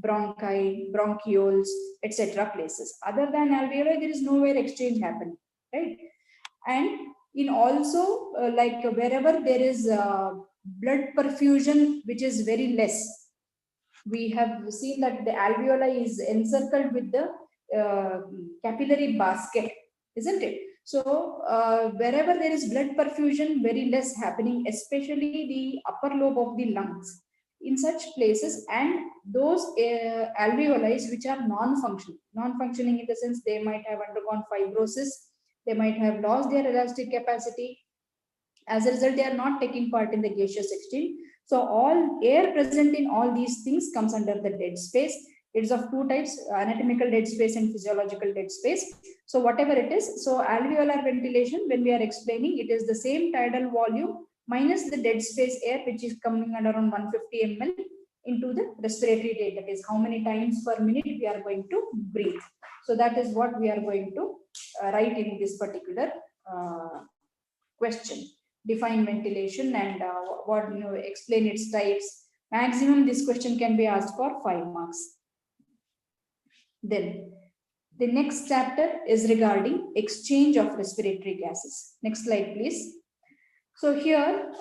bronchi, bronchioles, etc. places. Other than alveoli, there is nowhere exchange happening, right? And in also like wherever there is blood perfusion which is very less, we have seen that the alveoli is encircled with the capillary basket, isn't it? So wherever there is blood perfusion very less happening, especially the upper lobe of the lungs, in such places, and those alveoli which are non-functioning in the sense they might have undergone fibrosis, they might have lost their elastic capacity. As a result, they are not taking part in the gaseous exchange. So all air present in all these things comes under the dead space. It's of 2 types, anatomical dead space and physiological dead space. So whatever it is, so alveolar ventilation, when we are explaining, it is the same tidal volume minus the dead space air, which is coming at around 150 ml into the respiratory rate. That is how many times per minute we are going to breathe. So that is what we are going to write in this particular question. Define ventilation and explain its types. Maximum this question can be asked for 5 marks. Then the next chapter is regarding exchange of respiratory gases. Next slide, please. So here,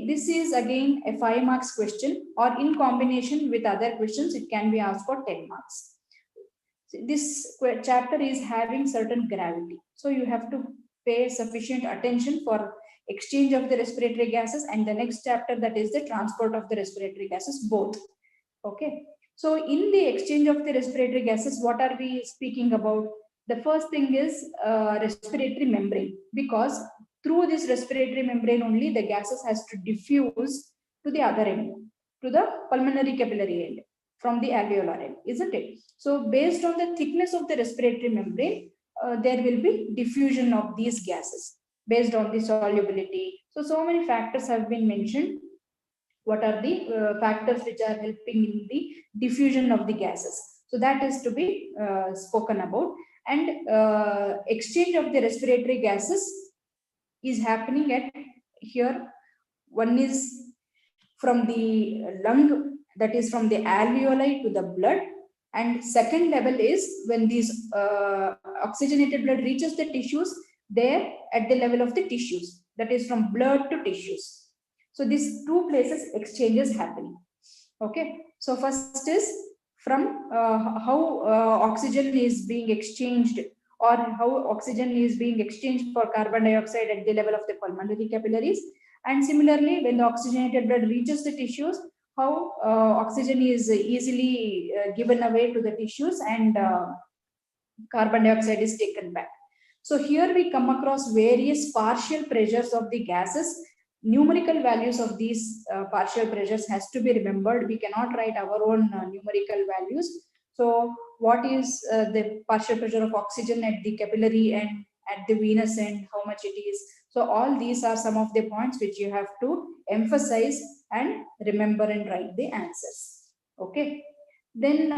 this is again a 5 marks question, or in combination with other questions, it can be asked for 10 marks. So this chapter is having certain gravity. So you have to pay sufficient attention for exchange of the respiratory gases, and the next chapter, that is the transport of the respiratory gases, both. Okay. So in the exchange of the respiratory gases, what are we speaking about? The first thing is respiratory membrane, because through this respiratory membrane only the gases has to diffuse to the other end, to the pulmonary capillary end from the alveolar end, isn't it? So based on the thickness of the respiratory membrane, there will be diffusion of these gases based on the solubility. So many factors have been mentioned. What are the factors which are helping in the diffusion of the gases? So that is to be spoken about. And exchange of the respiratory gases is happening at here. One is from the lung, that is from the alveoli to the blood. And second level is when these oxygenated blood reaches the tissues, there at the level of the tissues, that is from blood to tissues. So these two places exchanges happening. Okay. So first is from how oxygen is being exchanged, or how oxygen is being exchanged for carbon dioxide at the level of the pulmonary capillaries. And similarly, when the oxygenated blood reaches the tissues, how oxygen is easily given away to the tissues, and carbon dioxide is taken back. So here we come across various partial pressures of the gases. Numerical values of these partial pressures has to be remembered. We cannot write our own numerical values. So what is the partial pressure of oxygen at the capillary end, at the venous end, how much it is? So all these are some of the points which you have to emphasize and remember and write the answers. Okay. Then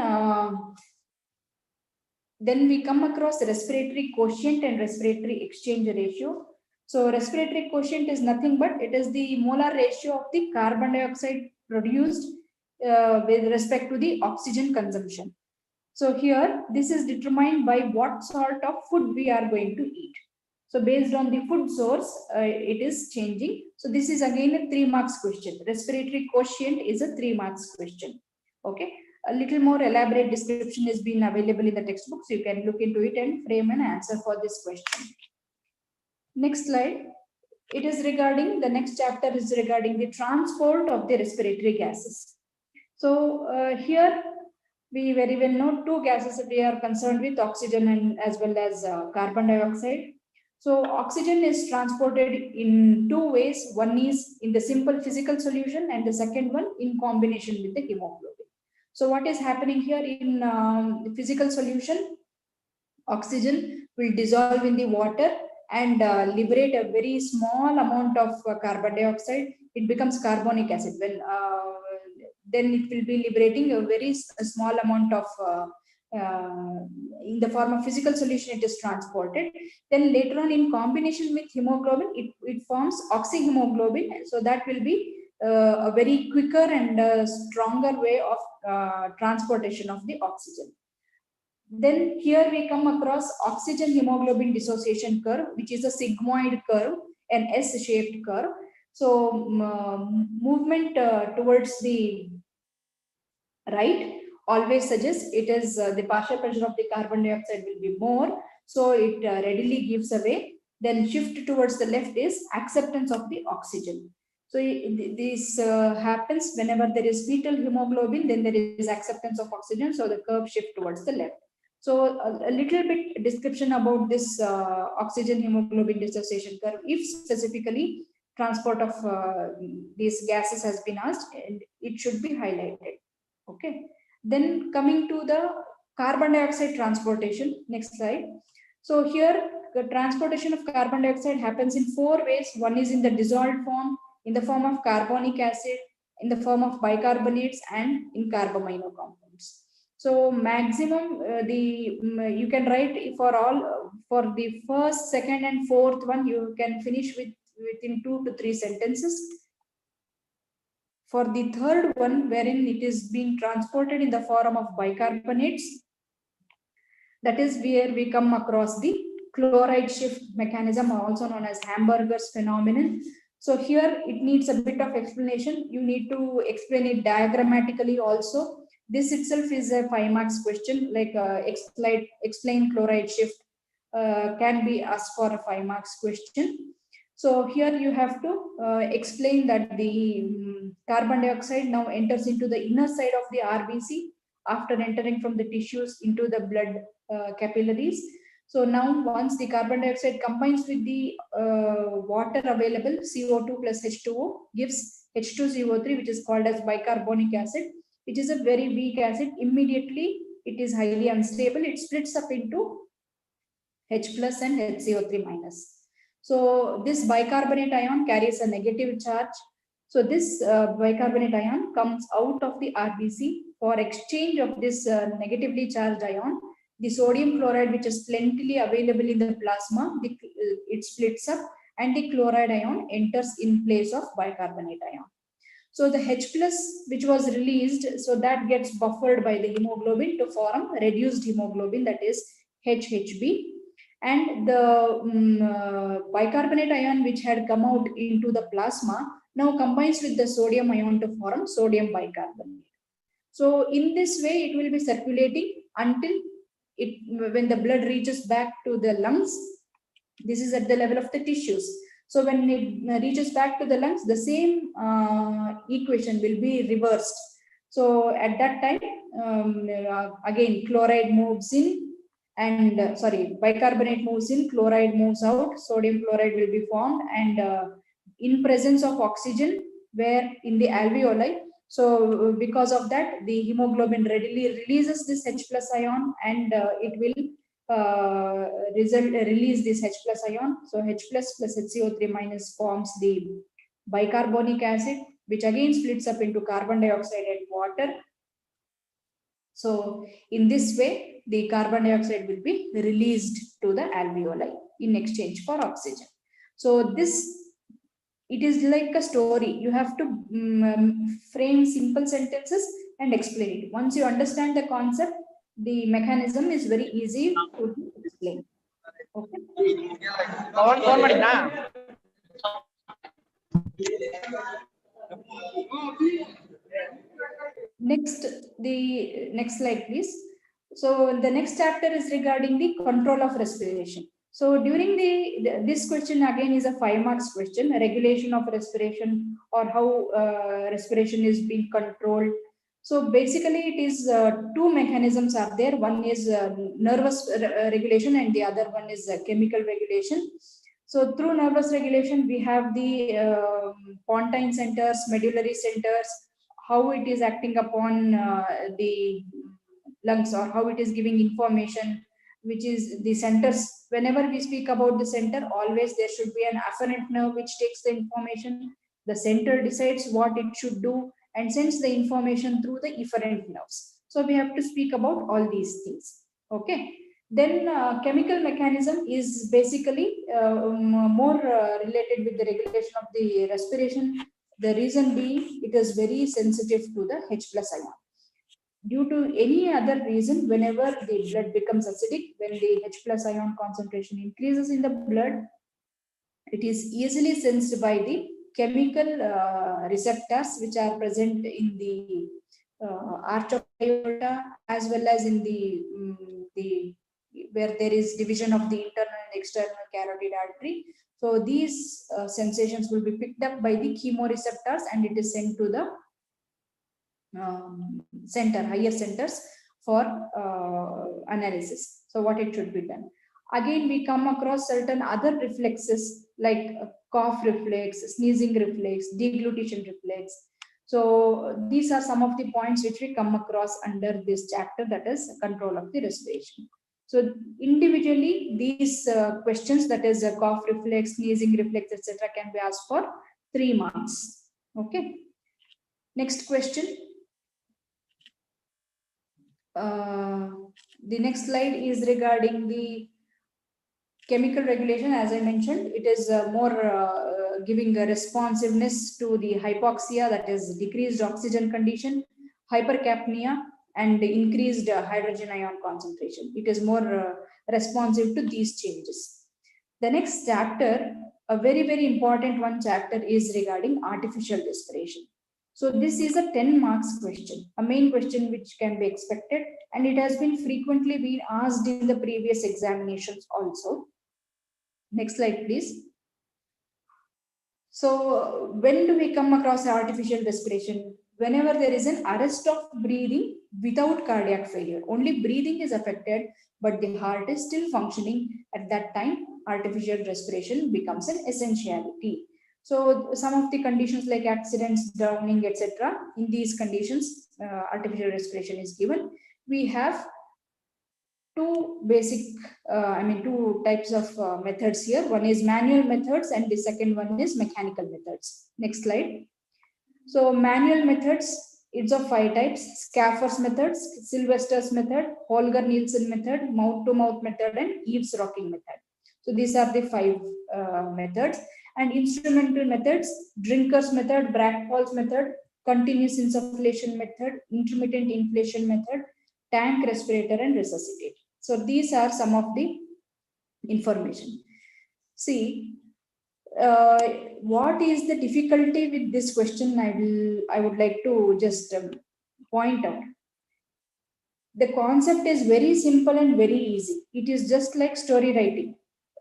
we come across respiratory quotient and respiratory exchange ratio. So respiratory quotient is nothing but it is the molar ratio of the carbon dioxide produced with respect to the oxygen consumption. So here this is determined by what sort of food we are going to eat. So based on the food source, it is changing. So this is again a 3 marks question. Respiratory quotient is a 3 marks question. Okay. A little more elaborate description has been available in the textbook, so you can look into it and frame an answer for this question. Next slide. It is regarding, the next chapter is regarding the transport of the respiratory gases. So here we very well know two gases that we are concerned with, oxygen and as well as carbon dioxide. So oxygen is transported in 2 ways. One is in the simple physical solution, and the second one in combination with the hemoglobin. So what is happening here in the physical solution? Oxygen will dissolve in the water and liberate a very small amount of carbon dioxide. It becomes carbonic acid. When then it will be liberating a very small amount of in the form of physical solution. It is transported. Then later on, in combination with hemoglobin, it forms oxyhemoglobin. So that will be a very quicker and stronger way of transportation of the oxygen. Then here we come across oxygen hemoglobin dissociation curve, which is a sigmoid curve, an S-shaped curve. So movement towards the right always suggests it is the partial pressure of the carbon dioxide will be more, so it readily gives away. Then shift towards the left is acceptance of the oxygen. So this happens whenever there is fetal hemoglobin, then there is acceptance of oxygen, so the curve shift towards the left. So a little bit description about this oxygen hemoglobin dissociation curve, if specifically transport of these gases has been asked, and it should be highlighted. Okay. Then coming to the carbon dioxide transportation, next slide. So here the transportation of carbon dioxide happens in 4 ways. One is in the dissolved form, in the form of carbonic acid, in the form of bicarbonates, and in carbamino compounds. So maximum you can write for all, for the first, second and fourth one, you can finish within 2 to 3 sentences. For the third one, wherein it is being transported in the form of bicarbonates, That is where we come across the chloride shift mechanism, also known as Hamburger's phenomenon. So here it needs a bit of explanation. You need to explain it diagrammatically also. This itself is a 5 marks question, like explain chloride shift can be asked for a 5 marks question. So here you have to explain that the carbon dioxide now enters into the inner side of the RBC after entering from the tissues into the blood capillaries. So now once the carbon dioxide combines with the water available, CO2 plus H2O gives H2CO3, which is called as bicarbonic acid, which is a very weak acid. Immediately it is highly unstable. It splits up into H plus and HCO3 minus. So this bicarbonate ion carries a negative charge. So this bicarbonate ion comes out of the RBC for exchange of this negatively charged ion. The sodium chloride, which is plentifully available in the plasma, it splits up and the chloride ion enters in place of bicarbonate ion. So the H plus, which was released, so that gets buffered by the hemoglobin to form reduced hemoglobin, that is HHB. And the bicarbonate ion, which had come out into the plasma, now combines with the sodium ion to form sodium bicarbonate. So in this way, it will be circulating until when the blood reaches back to the lungs. This is at the level of the tissues. So when it reaches back to the lungs, the same equation will be reversed. So at that time, again, chloride moves in, and bicarbonate moves in, chloride moves out, sodium chloride will be formed, and in presence of oxygen, where in the alveoli. So because of that, the hemoglobin readily releases this H plus ion, and it will release this H plus ion. So H plus plus HCO3 minus forms the bicarbonic acid, which again splits up into carbon dioxide and water. So in this way, the carbon dioxide will be released to the alveoli in exchange for oxygen. So it is like a story. You have to frame simple sentences and explain it. Once you understand the concept, the mechanism is very easy to explain. Okay. The next slide, please. So the next chapter is regarding the control of respiration. So during this question again is a 5 marks question, regulation of respiration, or how respiration is being controlled. So basically it is 2 mechanisms are there. One is nervous regulation and the other one is chemical regulation. So through nervous regulation, we have the pontine centers, medullary centers, how it is acting upon the lungs, or how it is giving information, which is the centers. Whenever we speak about the center, always there should be an afferent nerve which takes the information. The center decides what it should do and sends the information through the efferent nerves. So we have to speak about all these things. Okay. Then chemical mechanism is basically more related with the regulation of the respiration. The reason being, it is very sensitive to the H plus ion. Due to any other reason, whenever the blood becomes acidic, when the H plus ion concentration increases in the blood, it is easily sensed by the chemical receptors which are present in the arch of aorta, as well as in the where there is division of the internal and external carotid artery. So these sensations will be picked up by the chemoreceptors and it is sent to the higher centers for analysis. So what it should be done. Again, we come across certain other reflexes like cough reflex, sneezing reflex, deglutition reflex. So these are some of the points which we come across under this chapter, that is control of the respiration. So individually, these questions, that is cough reflex, sneezing reflex, etc., can be asked for 3 marks. Okay. Next question. The next slide is regarding the chemical regulation. As I mentioned, it is more giving a responsiveness to the hypoxia, that is decreased oxygen condition, hypercapnia, and increased hydrogen ion concentration. It is more responsive to these changes. The next chapter, a very, very important one chapter, is regarding artificial respiration. So this is a 10 marks question, a main question which can be expected, and it has been frequently been asked in the previous examinations also. Next slide, please. So when do we come across artificial respiration? Whenever there is an arrest of breathing without cardiac failure. Only breathing is affected, but the heart is still functioning. At that time, artificial respiration becomes an essentiality. So some of the conditions like accidents, drowning, etc. In these conditions, artificial respiration is given. We have two basic, two types of methods here. One is manual methods and the second one is mechanical methods. Next slide. So manual methods, it's of 5 types: Schaeffer's methods, Sylvester's method, Holger-Nielsen method, mouth-to-mouth method, and eavesdropping method. So these are the 5 methods. And instrumental methods: Drinker's method, Brackpol's method, continuous insufflation method, intermittent inflation method, tank respirator, and resuscitate. So these are some of the information. See, what is the difficulty with this question? I would like to just point out. The concept is very simple and very easy. It is just like story writing.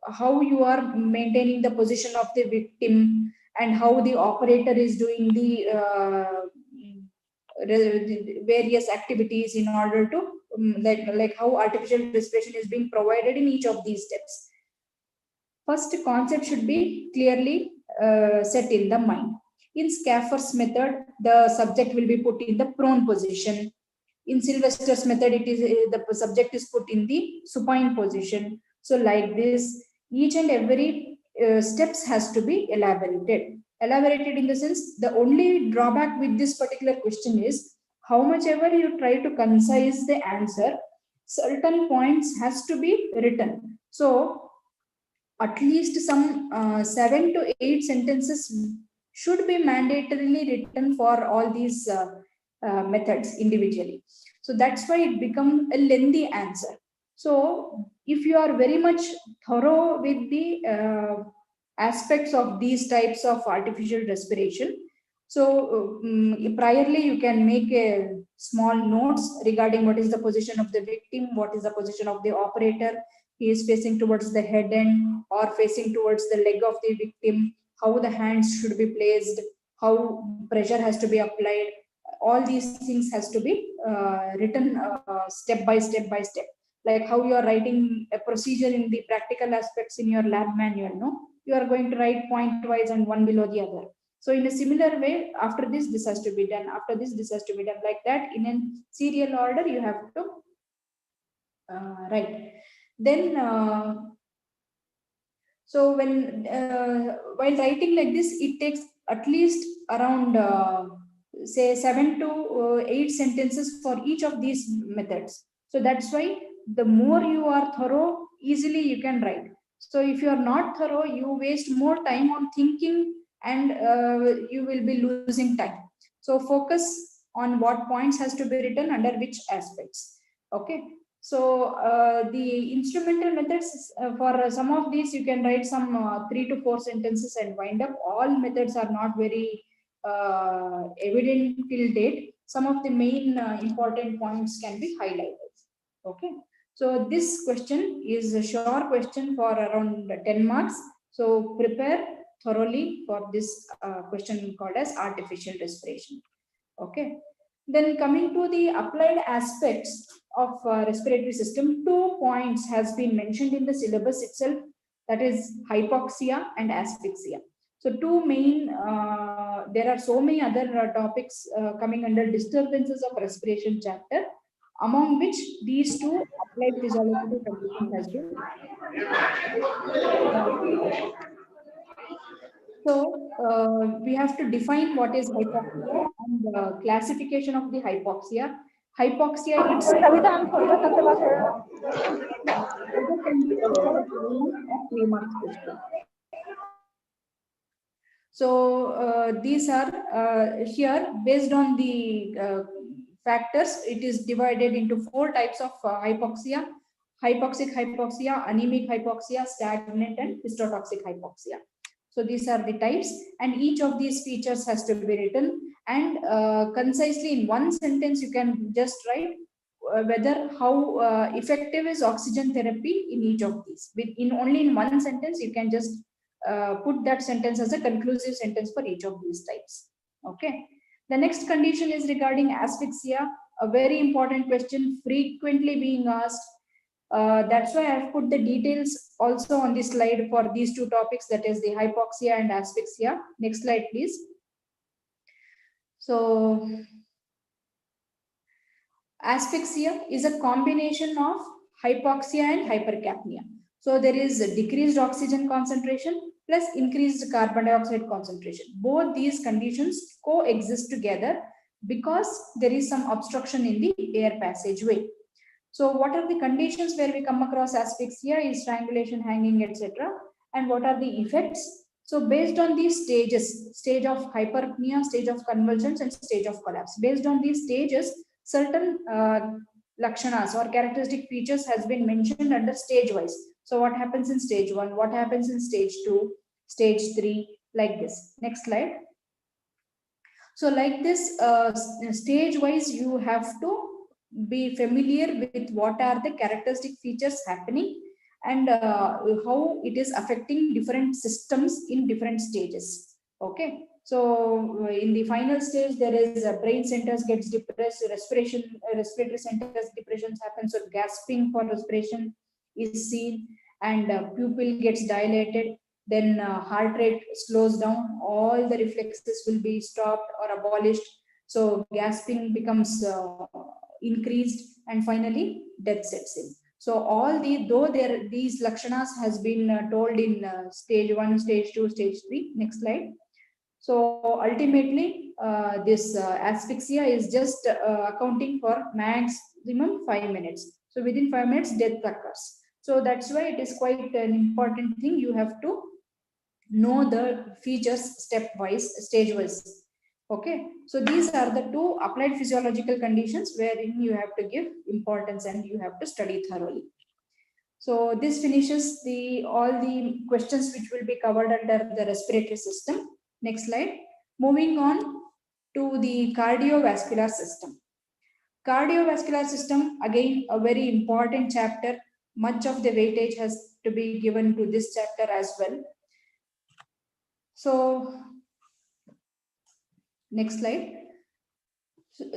How you are maintaining the position of the victim and how the operator is doing the various activities in order to like how artificial respiration is being provided in each of these steps. First concept should be clearly set in the mind. In Schaeffer's method, the subject will be put in the prone position. In Sylvester's method, it is the subject is put in the supine position. So like this, each and every steps has to be elaborated. Elaborated in the sense, the only drawback with this particular question is how much ever you try to concise the answer, certain points has to be written. So at least some 7 to 8 sentences should be mandatorily written for all these methods individually. So that's why it becomes a lengthy answer. So if you are very much thorough with the aspects of these types of artificial respiration, so priorly you can make a small notes regarding what is the position of the victim, what is the position of the operator. He is facing towards the head end or facing towards the leg of the victim, how the hands should be placed, how pressure has to be applied. All these things has to be written step by step by step. Like how you are writing a procedure in the practical aspects in your lab manual, no? You are going to write point wise and one below the other. So in a similar way, after this has to be done. After this has to be done. Like that, in a serial order, you have to write. Then, so when while writing like this, it takes at least around say 7 to 8 sentences for each of these methods. So that's why the more you are thorough, easily you can write. So if you are not thorough, you waste more time on thinking and you will be losing time. So focus on what points has to be written under which aspects. Okay. So the instrumental methods, for some of these, you can write some 3 to 4 sentences and wind up. All methods are not very evident till date. Some of the main important points can be highlighted. Okay. So this question is a short question for around 10 marks. So prepare thoroughly for this question called as artificial respiration. Okay. Then coming to the applied aspects of respiratory system, 2 points has been mentioned in the syllabus itself, that is hypoxia and asphyxia. So 2 main, there are so many other topics coming under disturbances of respiration chapter, among which these 2 applied physiological conditions has been. So we have to define what is hypoxia and the classification of the hypoxia. Hypoxia itself of 3 marks question. So these are here based on the factors, it is divided into 4 types of hypoxia: hypoxic hypoxia, anemic hypoxia, stagnant, and histotoxic hypoxia. So these are the types, and each of these features has to be written, and concisely in one sentence you can just write whether how effective is oxygen therapy in each of these. Only in one sentence you can just put that sentence as a conclusive sentence for each of these types. Okay. The next condition is regarding asphyxia, a very important question frequently being asked. That's why I've put the details also on this slide for these 2 topics, that is the hypoxia and asphyxia. Next slide, please. So, asphyxia is a combination of hypoxia and hypercapnia. So there is a decreased oxygen concentration plus increased carbon dioxide concentration. Both these conditions coexist together because there is some obstruction in the air passageway. So what are the conditions where we come across asphyxia? Is strangulation, hanging, etc. And what are the effects? So based on these stages, stage of hyperpnea, stage of convulsions, and stage of collapse, based on these stages, certain lakshanas or characteristic features has been mentioned under stage wise. So what happens in stage 1, what happens in stage 2, stage 3, like this. Next slide. So like this, stage wise, you have to be familiar with what are the characteristic features happening and how it is affecting different systems in different stages. Okay. So in the final stage, there is brain centers gets depressed, respiratory centers depressions happen. So gasping for respiration is seen, and pupil gets dilated. Then heart rate slows down. All the reflexes will be stopped or abolished. So gasping becomes increased, and finally death sets in. So all these lakshanas has been told in stage 1, stage 2, stage 3. Next slide. So ultimately, this asphyxia is just accounting for maximum 5 minutes. So within 5 minutes, death occurs. So that's why it is quite an important thing. You have to know the features stepwise, stage-wise. Okay. So these are the 2 applied physiological conditions wherein you have to give importance and you have to study thoroughly. So this finishes all the questions which will be covered under the respiratory system. Next slide. Moving on to the cardiovascular system. Cardiovascular system, again, a very important chapter. Much of the weightage has to be given to this chapter as well. So, next slide.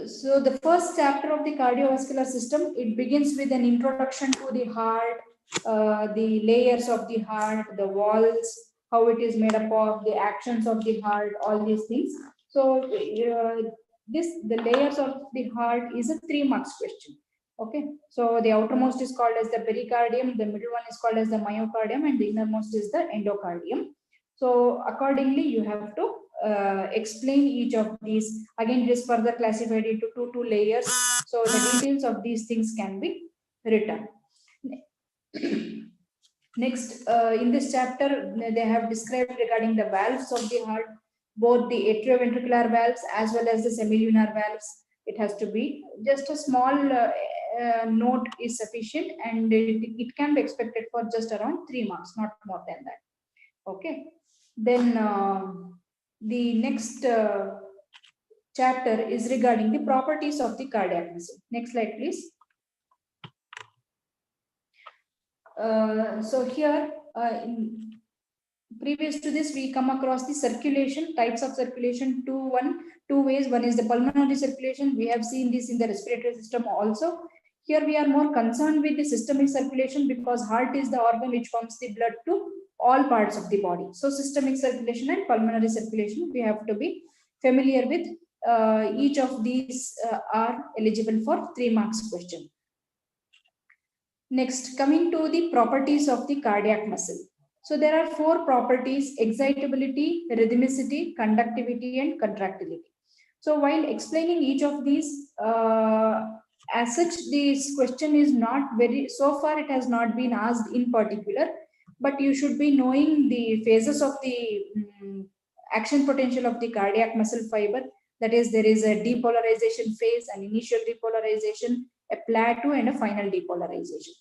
So the first chapter of the cardiovascular system, it begins with an introduction to the heart, the layers of the heart, the walls, how it is made up of, the actions of the heart, all these things. So the layers of the heart is a 3 marks question. Okay, so the outermost is called as the pericardium, the middle one is called as the myocardium, and the innermost is the endocardium. So accordingly, you have to explain each of these. Again, it is further classified into two layers. So the details of these things can be written. Next, in this chapter, they have described regarding the valves of the heart, both the atrioventricular valves as well as the semilunar valves. It has to be just a small note is sufficient, and it can be expected for just around 3 marks, not more than that. Okay. Then the next chapter is regarding the properties of the cardiac muscle. Next slide, please. So here, previous to this, we come across the circulation, types of circulation, two ways. One is the pulmonary circulation. We have seen this in the respiratory system also. Here we are more concerned with the systemic circulation because heart is the organ which pumps the blood to all parts of the body. So systemic circulation and pulmonary circulation, we have to be familiar with. Each of these are eligible for 3 marks question. Next, coming to the properties of the cardiac muscle. So there are 4 properties: excitability, rhythmicity, conductivity, and contractility. So while explaining each of these, as such, this question is not very, so far it has not been asked in particular, but you should be knowing the phases of the action potential of the cardiac muscle fiber, That is, there is a depolarization phase, an initial depolarization, a plateau, and a final depolarization.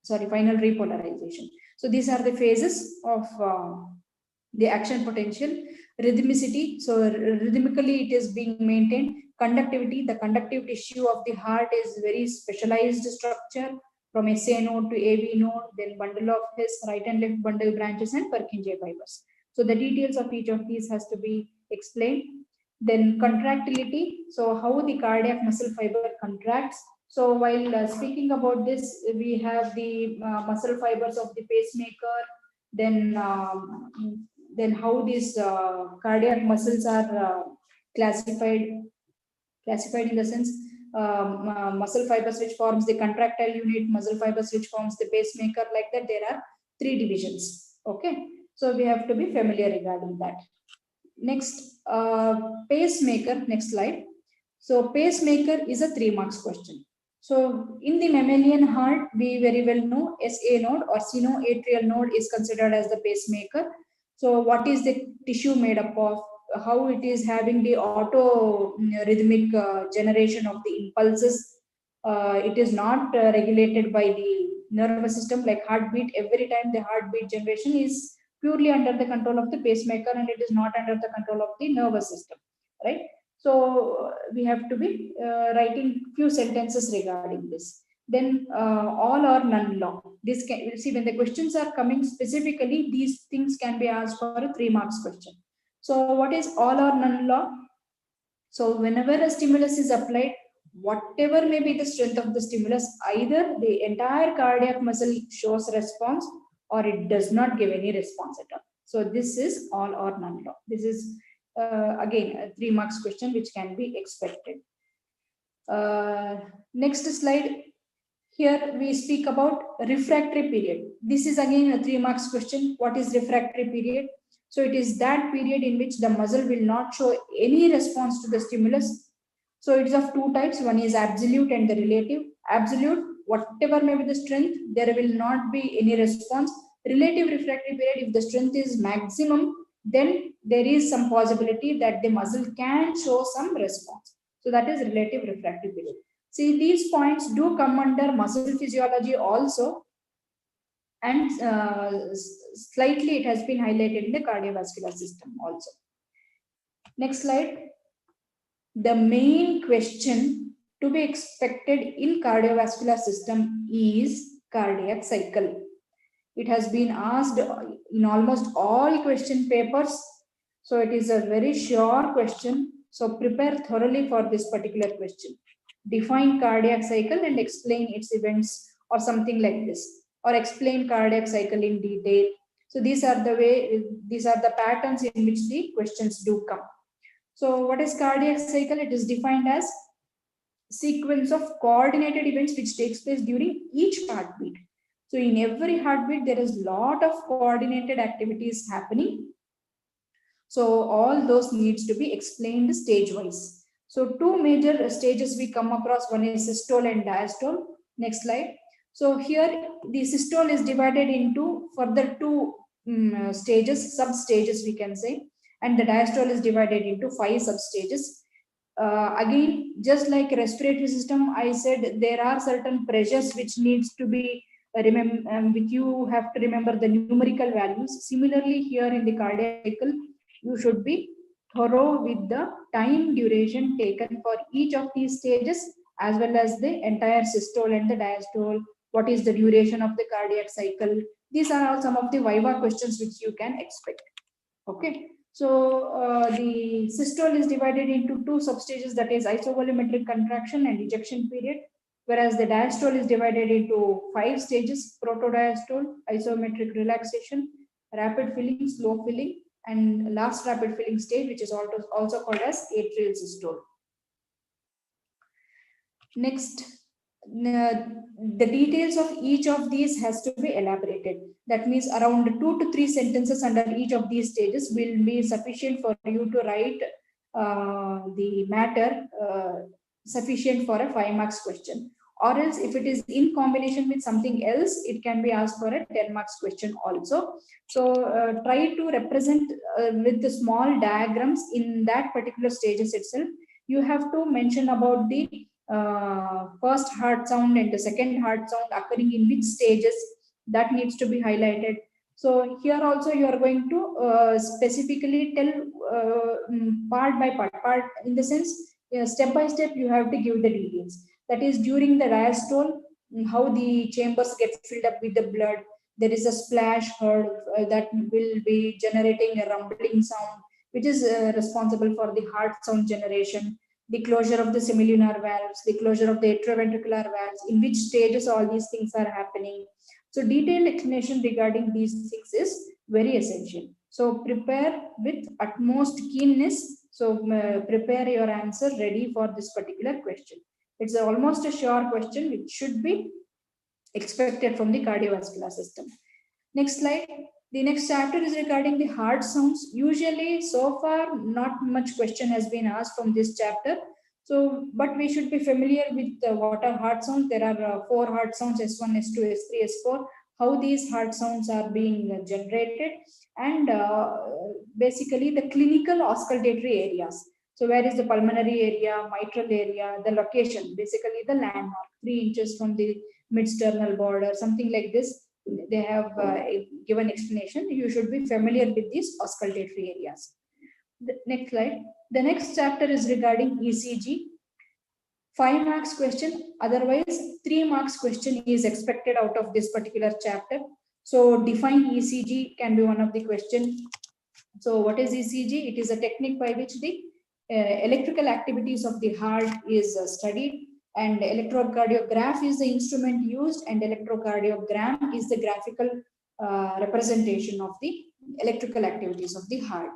Sorry, final repolarization. So these are the phases of the action potential. Rhythmicity, so rhythmically it is being maintained. Conductivity, the conductive tissue of the heart is very specialized structure from SA node to AV node, then bundle of His, right and left bundle branches, and Purkinje fibers. So the details of each of these has to be explained. Then contractility, so how the cardiac muscle fiber contracts. So while speaking about this, we have the muscle fibers of the pacemaker, then how these cardiac muscles are classified in the sense muscle fibers which forms the contractile unit, muscle fibers which forms the pacemaker, like that there are 3 divisions. Okay, so we have to be familiar regarding that. Next, pacemaker, next slide. So pacemaker is a 3 marks question. So in the mammalian heart, we very well know SA node or sinoatrial node is considered as the pacemaker. So what is the tissue made up of? How it is having the auto rhythmic generation of the impulses. It is not regulated by the nervous system like heartbeat. Every time the heartbeat generation is purely under the control of the pacemaker, and it is not under the control of the nervous system, right? So we have to be writing few sentences regarding this. Then all or none law. This can, you see, when the questions are coming specifically, these things can be asked for a 3 marks question. So what is all or none law? So whenever a stimulus is applied, whatever may be the strength of the stimulus, either the entire cardiac muscle shows response or it does not give any response at all. So this is all or none law. This is again a 3 marks question which can be expected. Next slide. Here we speak about refractory period. This is again a 3 marks question. What is refractory period? So it is that period in which the muscle will not show any response to the stimulus. So it is of 2 types. One is absolute and the relative. Absolute, whatever may be the strength, there will not be any response. Relative refractory period, if the strength is maximum, then there is some possibility that the muscle can show some response. So that is relative refractory period. See, these points do come under muscle physiology also, and slightly it has been highlighted in the cardiovascular system also. Next slide. The main question to be expected in cardiovascular system is cardiac cycle. It has been asked in almost all question papers. So it is a very sure question. So prepare thoroughly for this particular question. Define cardiac cycle and explain its events or something like this, or explain cardiac cycle in detail. So these are the patterns in which the questions do come. So what is cardiac cycle? It is defined as sequence of coordinated events which takes place during each heartbeat. So in every heartbeat, there is a lot of coordinated activities happening. So all those needs to be explained stage-wise. So 2 major stages we come across. One is systole and diastole. Next slide. So here the systole is divided into further 2 stages, sub-stages we can say. And the diastole is divided into 5 sub-stages. Again, just like respiratory system, I said there are certain pressures which needs to be which you have to remember the numerical values. Similarly, here in the cardiac cycle, you should be thorough with the time duration taken for each of these stages, as well as the entire systole and the diastole. What is the duration of the cardiac cycle? These are all some of the viva questions which you can expect. Okay. So the systole is divided into 2 substages, that is isovolumetric contraction and ejection period, whereas the diastole is divided into 5 stages: protodiastole, isometric relaxation, rapid filling, slow filling, and last rapid filling stage, which is also called as atrial systole. Next, the details of each of these has to be elaborated. That means around 2 to 3 sentences under each of these stages will be sufficient for you to write the matter sufficient for a 5 marks question. or else if it is in combination with something else, it can be asked for a 10 marks question also. So try to represent with the small diagrams in that particular stages itself. You have to mention about the first heart sound and the second heart sound occurring in which stages, that needs to be highlighted. So here also you are going to specifically tell part by part in the sense, step by step you have to give the details. That is, during the diastole, how the chambers get filled up with the blood. There is a splash heard that will be generating a rumbling sound, which is responsible for the heart sound generation. The closure of the semilunar valves, the closure of the atrioventricular valves, in which stages all these things are happening. So detailed explanation regarding these things is very essential. So prepare with utmost keenness. So prepare your answer ready for this particular question. It's almost a sure question which should be expected from the cardiovascular system. Next slide. The next chapter is regarding the heart sounds. Usually, so far, not much question has been asked from this chapter. So, but we should be familiar with what are heart sounds. There are 4 heart sounds, S1, S2, S3, S4, how these heart sounds are being generated, and basically the clinical auscultatory areas. So where is the pulmonary area, mitral area, the location, basically the landmark, 3 inches from the mid-sternal border, something like this. They have given explanation. You should be familiar with these auscultatory areas. The next slide. The next chapter is regarding ECG. 5 marks question, otherwise 3 marks question is expected out of this particular chapter. So define ECG can be one of the question. So what is ECG? It is a technique by which the electrical activities of the heart is studied, and electrocardiograph is the instrument used, and electrocardiogram is the graphical representation of the electrical activities of the heart.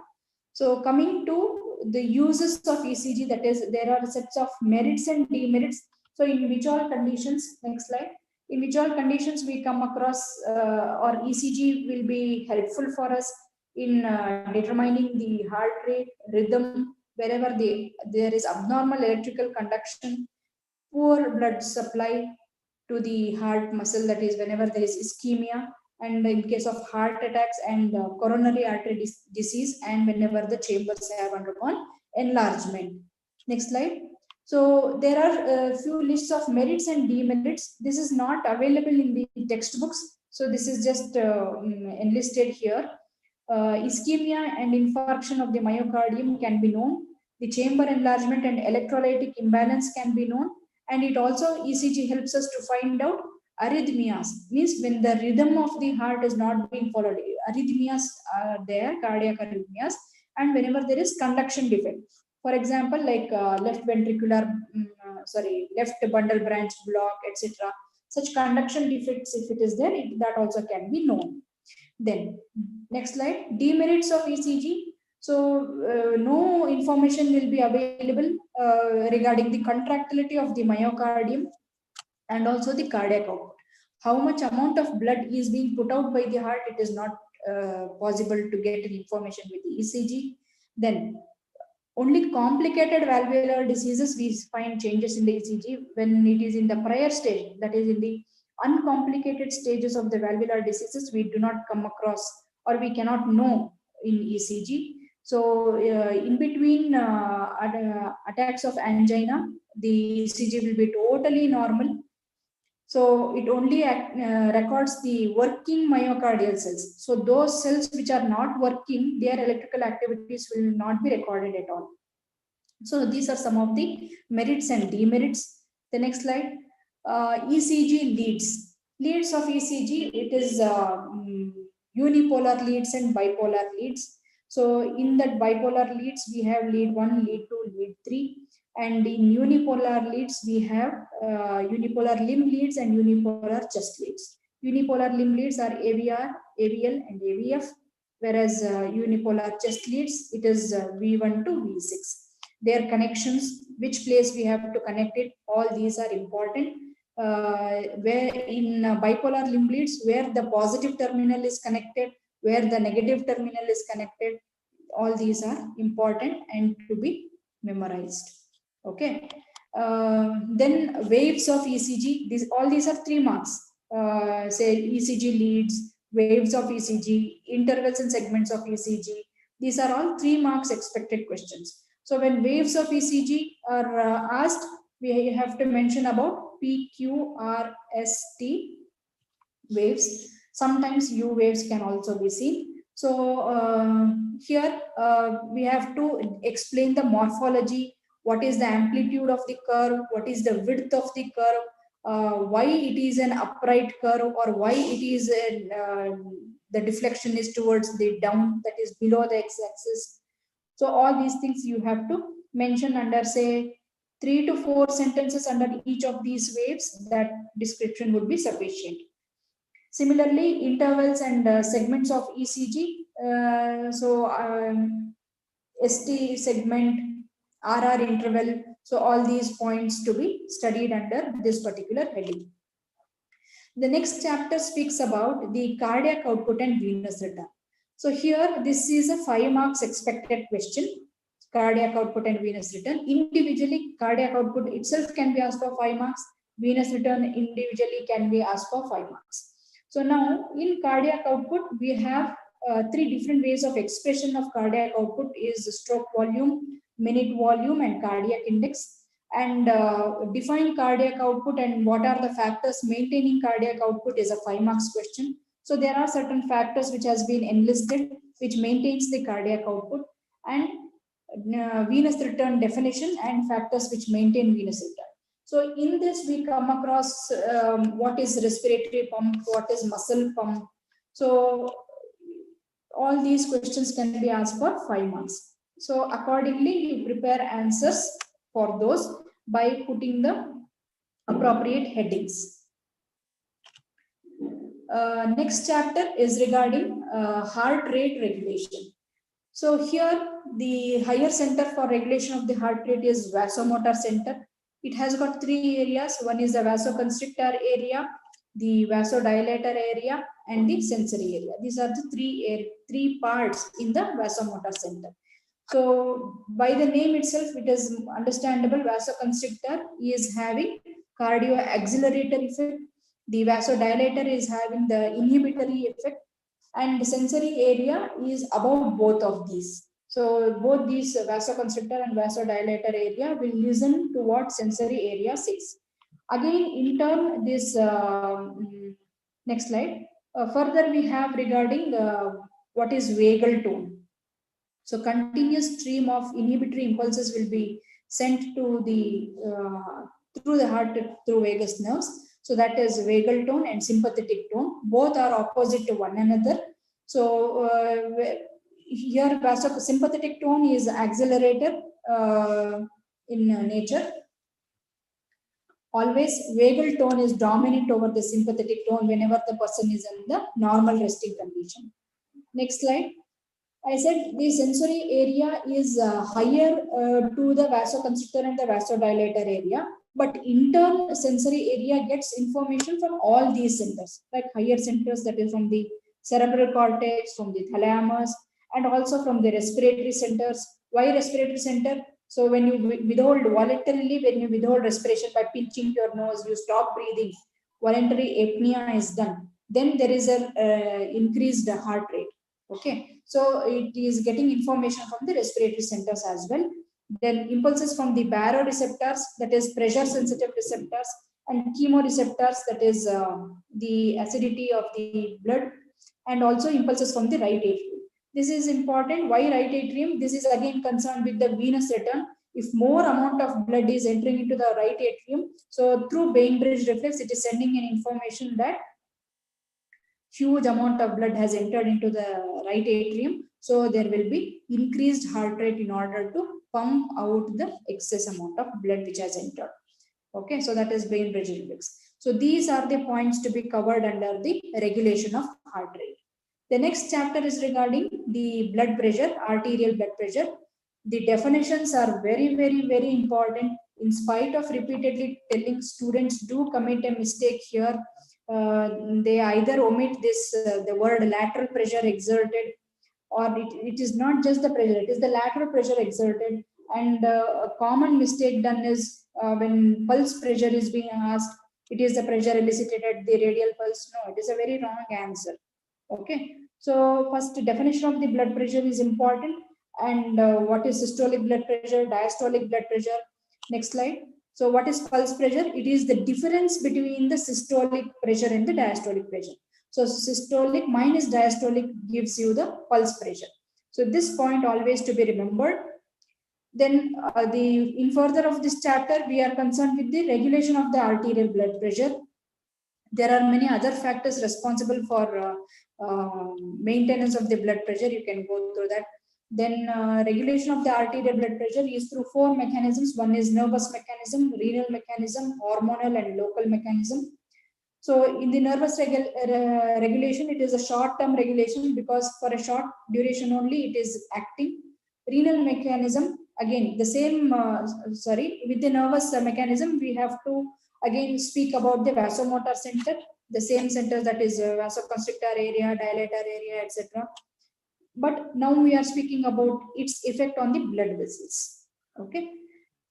So coming to the uses of ECG, that is, there are sets of merits and demerits. So in which all conditions, next slide, in which all conditions we come across or ECG will be helpful for us in determining the heart rate, rhythm, wherever there is abnormal electrical conduction, poor blood supply to the heart muscle, that is whenever there is ischemia, and in case of heart attacks and coronary artery disease, and whenever the chambers have undergone enlargement. Next slide. So there are a few lists of merits and demerits. This is not available in the textbooks, so this is just enlisted here. Ischemia and infarction of the myocardium can be known. The chamber enlargement and electrolytic imbalance can be known. And it also, ECG helps us to find out arrhythmias, means when the rhythm of the heart is not being followed. Arrhythmias are there, cardiac arrhythmias, and whenever there is conduction defect. For example, like left bundle branch block, etc. Such conduction defects, if it is there, that also can be known. Then, next slide, demerits of ECG. So, no information will be available regarding the contractility of the myocardium and also the cardiac output. How much amount of blood is being put out by the heart, it is not possible to get information with the ECG. Then, only complicated valvular diseases we find changes in the ECG when it is in the prior stage, that is in the uncomplicated stages of the valvular diseases, we do not come across or we cannot know in ECG. So in between attacks of angina, the ECG will be totally normal. So it only records the working myocardial cells. So those cells which are not working, their electrical activities will not be recorded at all. So these are some of the merits and demerits. The next slide, ECG leads. Leads of ECG, it is unipolar leads and bipolar leads. So in that bipolar leads, we have lead 1, lead 2, lead 3. And in unipolar leads, we have unipolar limb leads and unipolar chest leads. Unipolar limb leads are AVR, AVL, and AVF, whereas unipolar chest leads, it is V1 to V6. Their connections, which place we have to connect it, all these are important. Where in bipolar limb leads, where the positive terminal is connected, where the negative terminal is connected, all these are important and to be memorized. Okay. Then waves of ECG, all these are 3 marks. Say ECG leads, waves of ECG, intervals and segments of ECG. These are all 3 marks expected questions. So when waves of ECG are asked, we have to mention about PQRST waves. Sometimes U waves can also be seen. So here we have to explain the morphology, what is the amplitude of the curve, what is the width of the curve, why it is an upright curve, or why it is the deflection is towards the down, that is below the x-axis. So all these things you have to mention under, say, 3 to 4 sentences under each of these waves. That description would be sufficient. Similarly, intervals and segments of ECG. ST segment, RR interval. So all these points to be studied under this particular heading. The next chapter speaks about the cardiac output and venous return. So here, this is a 5 marks expected question. Cardiac output and venous return. Individually, cardiac output itself can be asked for 5 marks. Venous return individually can be asked for 5 marks. So now, in cardiac output, we have 3 different ways of expression of cardiac output is stroke volume, minute volume, and cardiac index. And define cardiac output and what are the factors maintaining cardiac output is a 5 marks question. So there are certain factors which has been enlisted which maintains the cardiac output, and venous return definition and factors which maintain venous return. So in this we come across what is respiratory pump, what is muscle pump. So all these questions can be asked for 5 marks. So accordingly you prepare answers for those by putting the appropriate headings. Next chapter is regarding heart rate regulation. So here the higher center for regulation of the heart rate is vasomotor center. It has got 3 areas. One is the vasoconstrictor area, the vasodilator area, and the sensory area. These are the 3 parts in the vasomotor center. So by the name itself, it is understandable. Vasoconstrictor is having cardio-accelerator effect. The vasodilator is having the inhibitory effect, and the sensory area is about both of these. So both these vasoconstrictor and vasodilator area will listen to what sensory area says. Again, in turn, this next slide. Further, we have regarding what is vagal tone. So continuous stream of inhibitory impulses will be sent to the through the heart through vagus nerves. So that is vagal tone and sympathetic tone. Both are opposite to one another. So here sympathetic tone is accelerator in nature. Always vagal tone is dominant over the sympathetic tone whenever the person is in the normal resting condition. Next slide. I said the sensory area is higher to the vasoconstrictor and the vasodilator area, but in turn sensory area gets information from all these centers, like higher centers, that is from the cerebral cortex, from the thalamus, and also from the respiratory centers. Why respiratory center? So when you withhold voluntarily, when you withhold respiration by pinching your nose, you stop breathing, voluntary apnea is done, then there is a increased heart rate. Okay, so it is getting information from the respiratory centers as well. Then impulses from the baroreceptors, that is pressure sensitive receptors, and chemoreceptors, that is the acidity of the blood, and also impulses from the right atrium. This is important. Why right atrium? This is again concerned with the venous return. If more amount of blood is entering into the right atrium, so through Bainbridge reflex, it is sending an information that huge amount of blood has entered into the right atrium. So there will be increased heart rate in order to pump out the excess amount of blood which has entered. Okay, so that is Bainbridge reflex. So these are the points to be covered under the regulation of heart rate. The next chapter is regarding the blood pressure, arterial blood pressure. The definitions are very, very, very important. In spite of repeatedly telling students do commit a mistake here, they either omit this the word lateral pressure exerted, or it is not just the pressure, it is the lateral pressure exerted. And a common mistake done is when pulse pressure is being asked, it is the pressure elicited at the radial pulse. No, it is a very wrong answer. Okay. So first definition of the blood pressure is important, and what is systolic blood pressure, diastolic blood pressure. Next slide. So what is pulse pressure? It is the difference between the systolic pressure and the diastolic pressure. So systolic minus diastolic gives you the pulse pressure. So this point always to be remembered. Then in further of this chapter, we are concerned with the regulation of the arterial blood pressure. There are many other factors responsible for maintenance of the blood pressure. You can go through that. Then regulation of the arterial blood pressure is through 4 mechanisms. One is nervous mechanism, renal mechanism, hormonal and local mechanism. So in the nervous regulation, it is a short-term regulation because for a short duration only it is acting. Renal mechanism, again the same, with the nervous mechanism, we have to again speak about the vasomotor center, the same center, that is vasoconstrictor area, dilator area, etc. But now we are speaking about its effect on the blood vessels. Okay.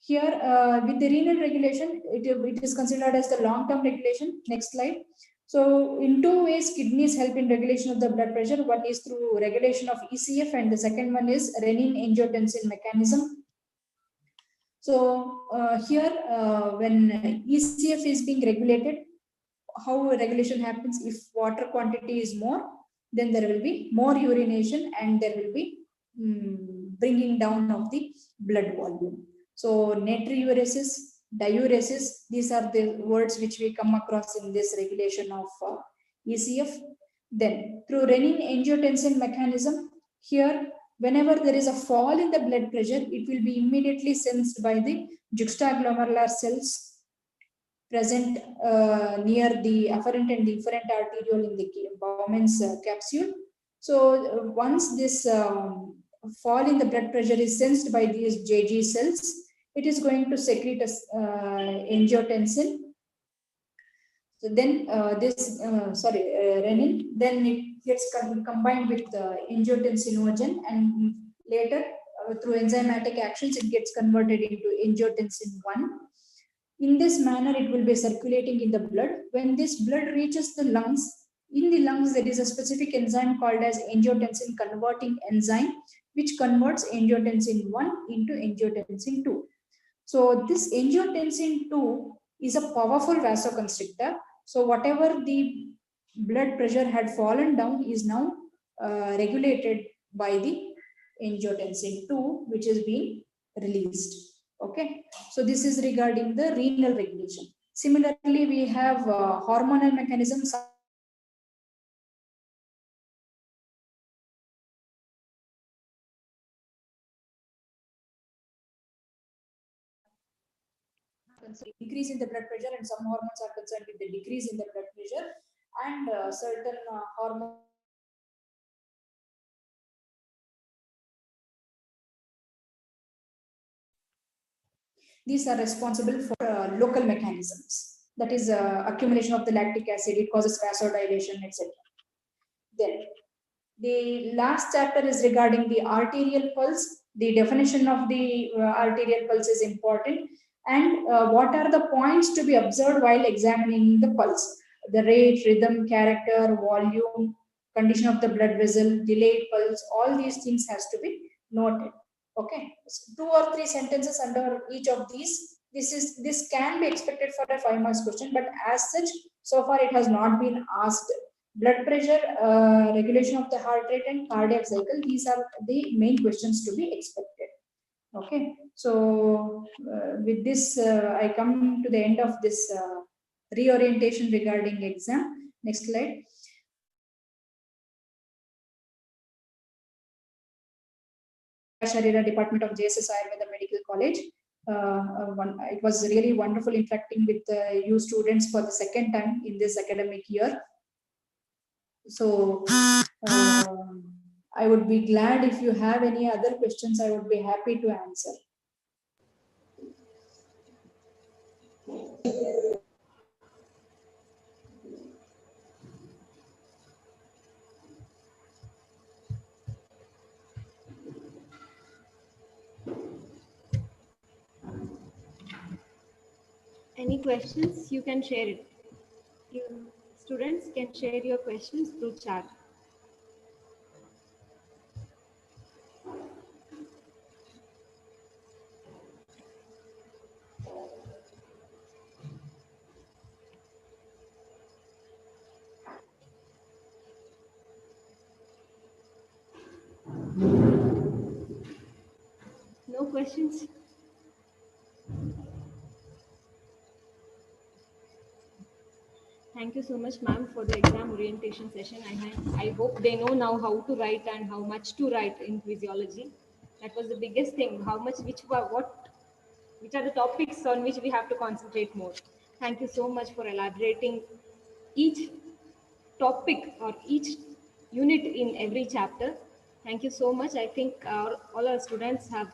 Here, with the renal regulation, it is considered as the long-term regulation. Next slide. So, in 2 ways, kidneys help in regulation of the blood pressure. One is through regulation of ECF, and the second one is renin-angiotensin mechanism. So, here, when ECF is being regulated, how regulation happens? If water quantity is more, then there will be more urination, and there will be bringing down of the blood volume. So natriuresis, diuresis, these are the words which we come across in this regulation of ECF. Then through renin-angiotensin mechanism, here whenever there is a fall in the blood pressure, it will be immediately sensed by the juxtaglomerular cells present near the afferent and efferent arteriole in the Bowman's capsule. So once this fall in the blood pressure is sensed by these JG cells, it is going to secrete angiotensin. So then renin, then it gets combined with angiotensinogen, and later through enzymatic actions, it gets converted into angiotensin 1. In this manner, it will be circulating in the blood. When this blood reaches the lungs, in the lungs, there is a specific enzyme called as angiotensin converting enzyme, which converts angiotensin 1 into angiotensin 2. So this angiotensin 2 is a powerful vasoconstrictor. So whatever the blood pressure had fallen down is now regulated by the angiotensin 2, which is being released. Okay, so this is regarding the renal regulation. Similarly, we have hormonal mechanisms. Increase in the blood pressure, and some hormones are concerned with the decrease in the blood pressure, and certain hormones. These are responsible for local mechanisms. That is accumulation of the lactic acid. It causes vasodilation, etc. Then the last chapter is regarding the arterial pulse. The definition of the arterial pulse is important, and what are the points to be observed while examining the pulse? The rate, rhythm, character, volume, condition of the blood vessel, delayed pulse, all these things has to be noted. Okay, so 2 or 3 sentences under each of these. This can be expected for a 5 marks question, but as such, so far it has not been asked. Blood pressure, regulation of the heart rate, and cardiac cycle, these are the main questions to be expected. Okay, so with this, I come to the end of this reorientation regarding exam. Next slide. Sharira Department of JSSAMC Medical College. It was really wonderful interacting with you students for the second time in this academic year. So I would be glad if you have any other questions. I would be happy to answer. Any questions? You can share it. You students can share your questions through chat. No questions? Thank you so much, ma'am, for the exam orientation session. I hope they know now how to write and how much to write in physiology. That was the biggest thing. How much, which are the topics on which we have to concentrate more. Thank you so much for elaborating each topic or each unit in every chapter. Thank you so much. I think all our students have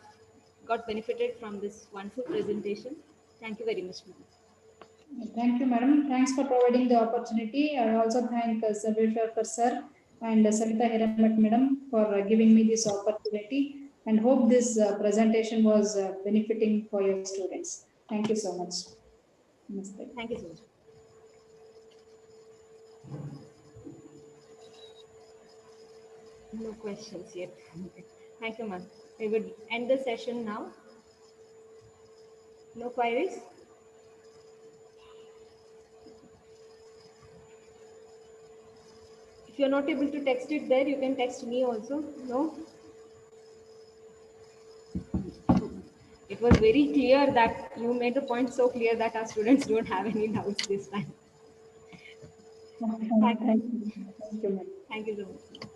got benefited from this wonderful presentation. Thank you very much, ma'am. Thank you, madam. Thanks for providing the opportunity. I also thank Sarveshwar sir and Savita Hiramat madam for giving me this opportunity, and hope this presentation was benefiting for your students. Thank you so much. Namaste. Thank you so much. No questions yet. Thank you, ma'am. We would end the session now. No queries? If you're not able to text it there, you can text me also. No? It was very clear that you made the point so clear that our students don't have any doubts this time. Thank you. Thank you, madam. Thank you so much.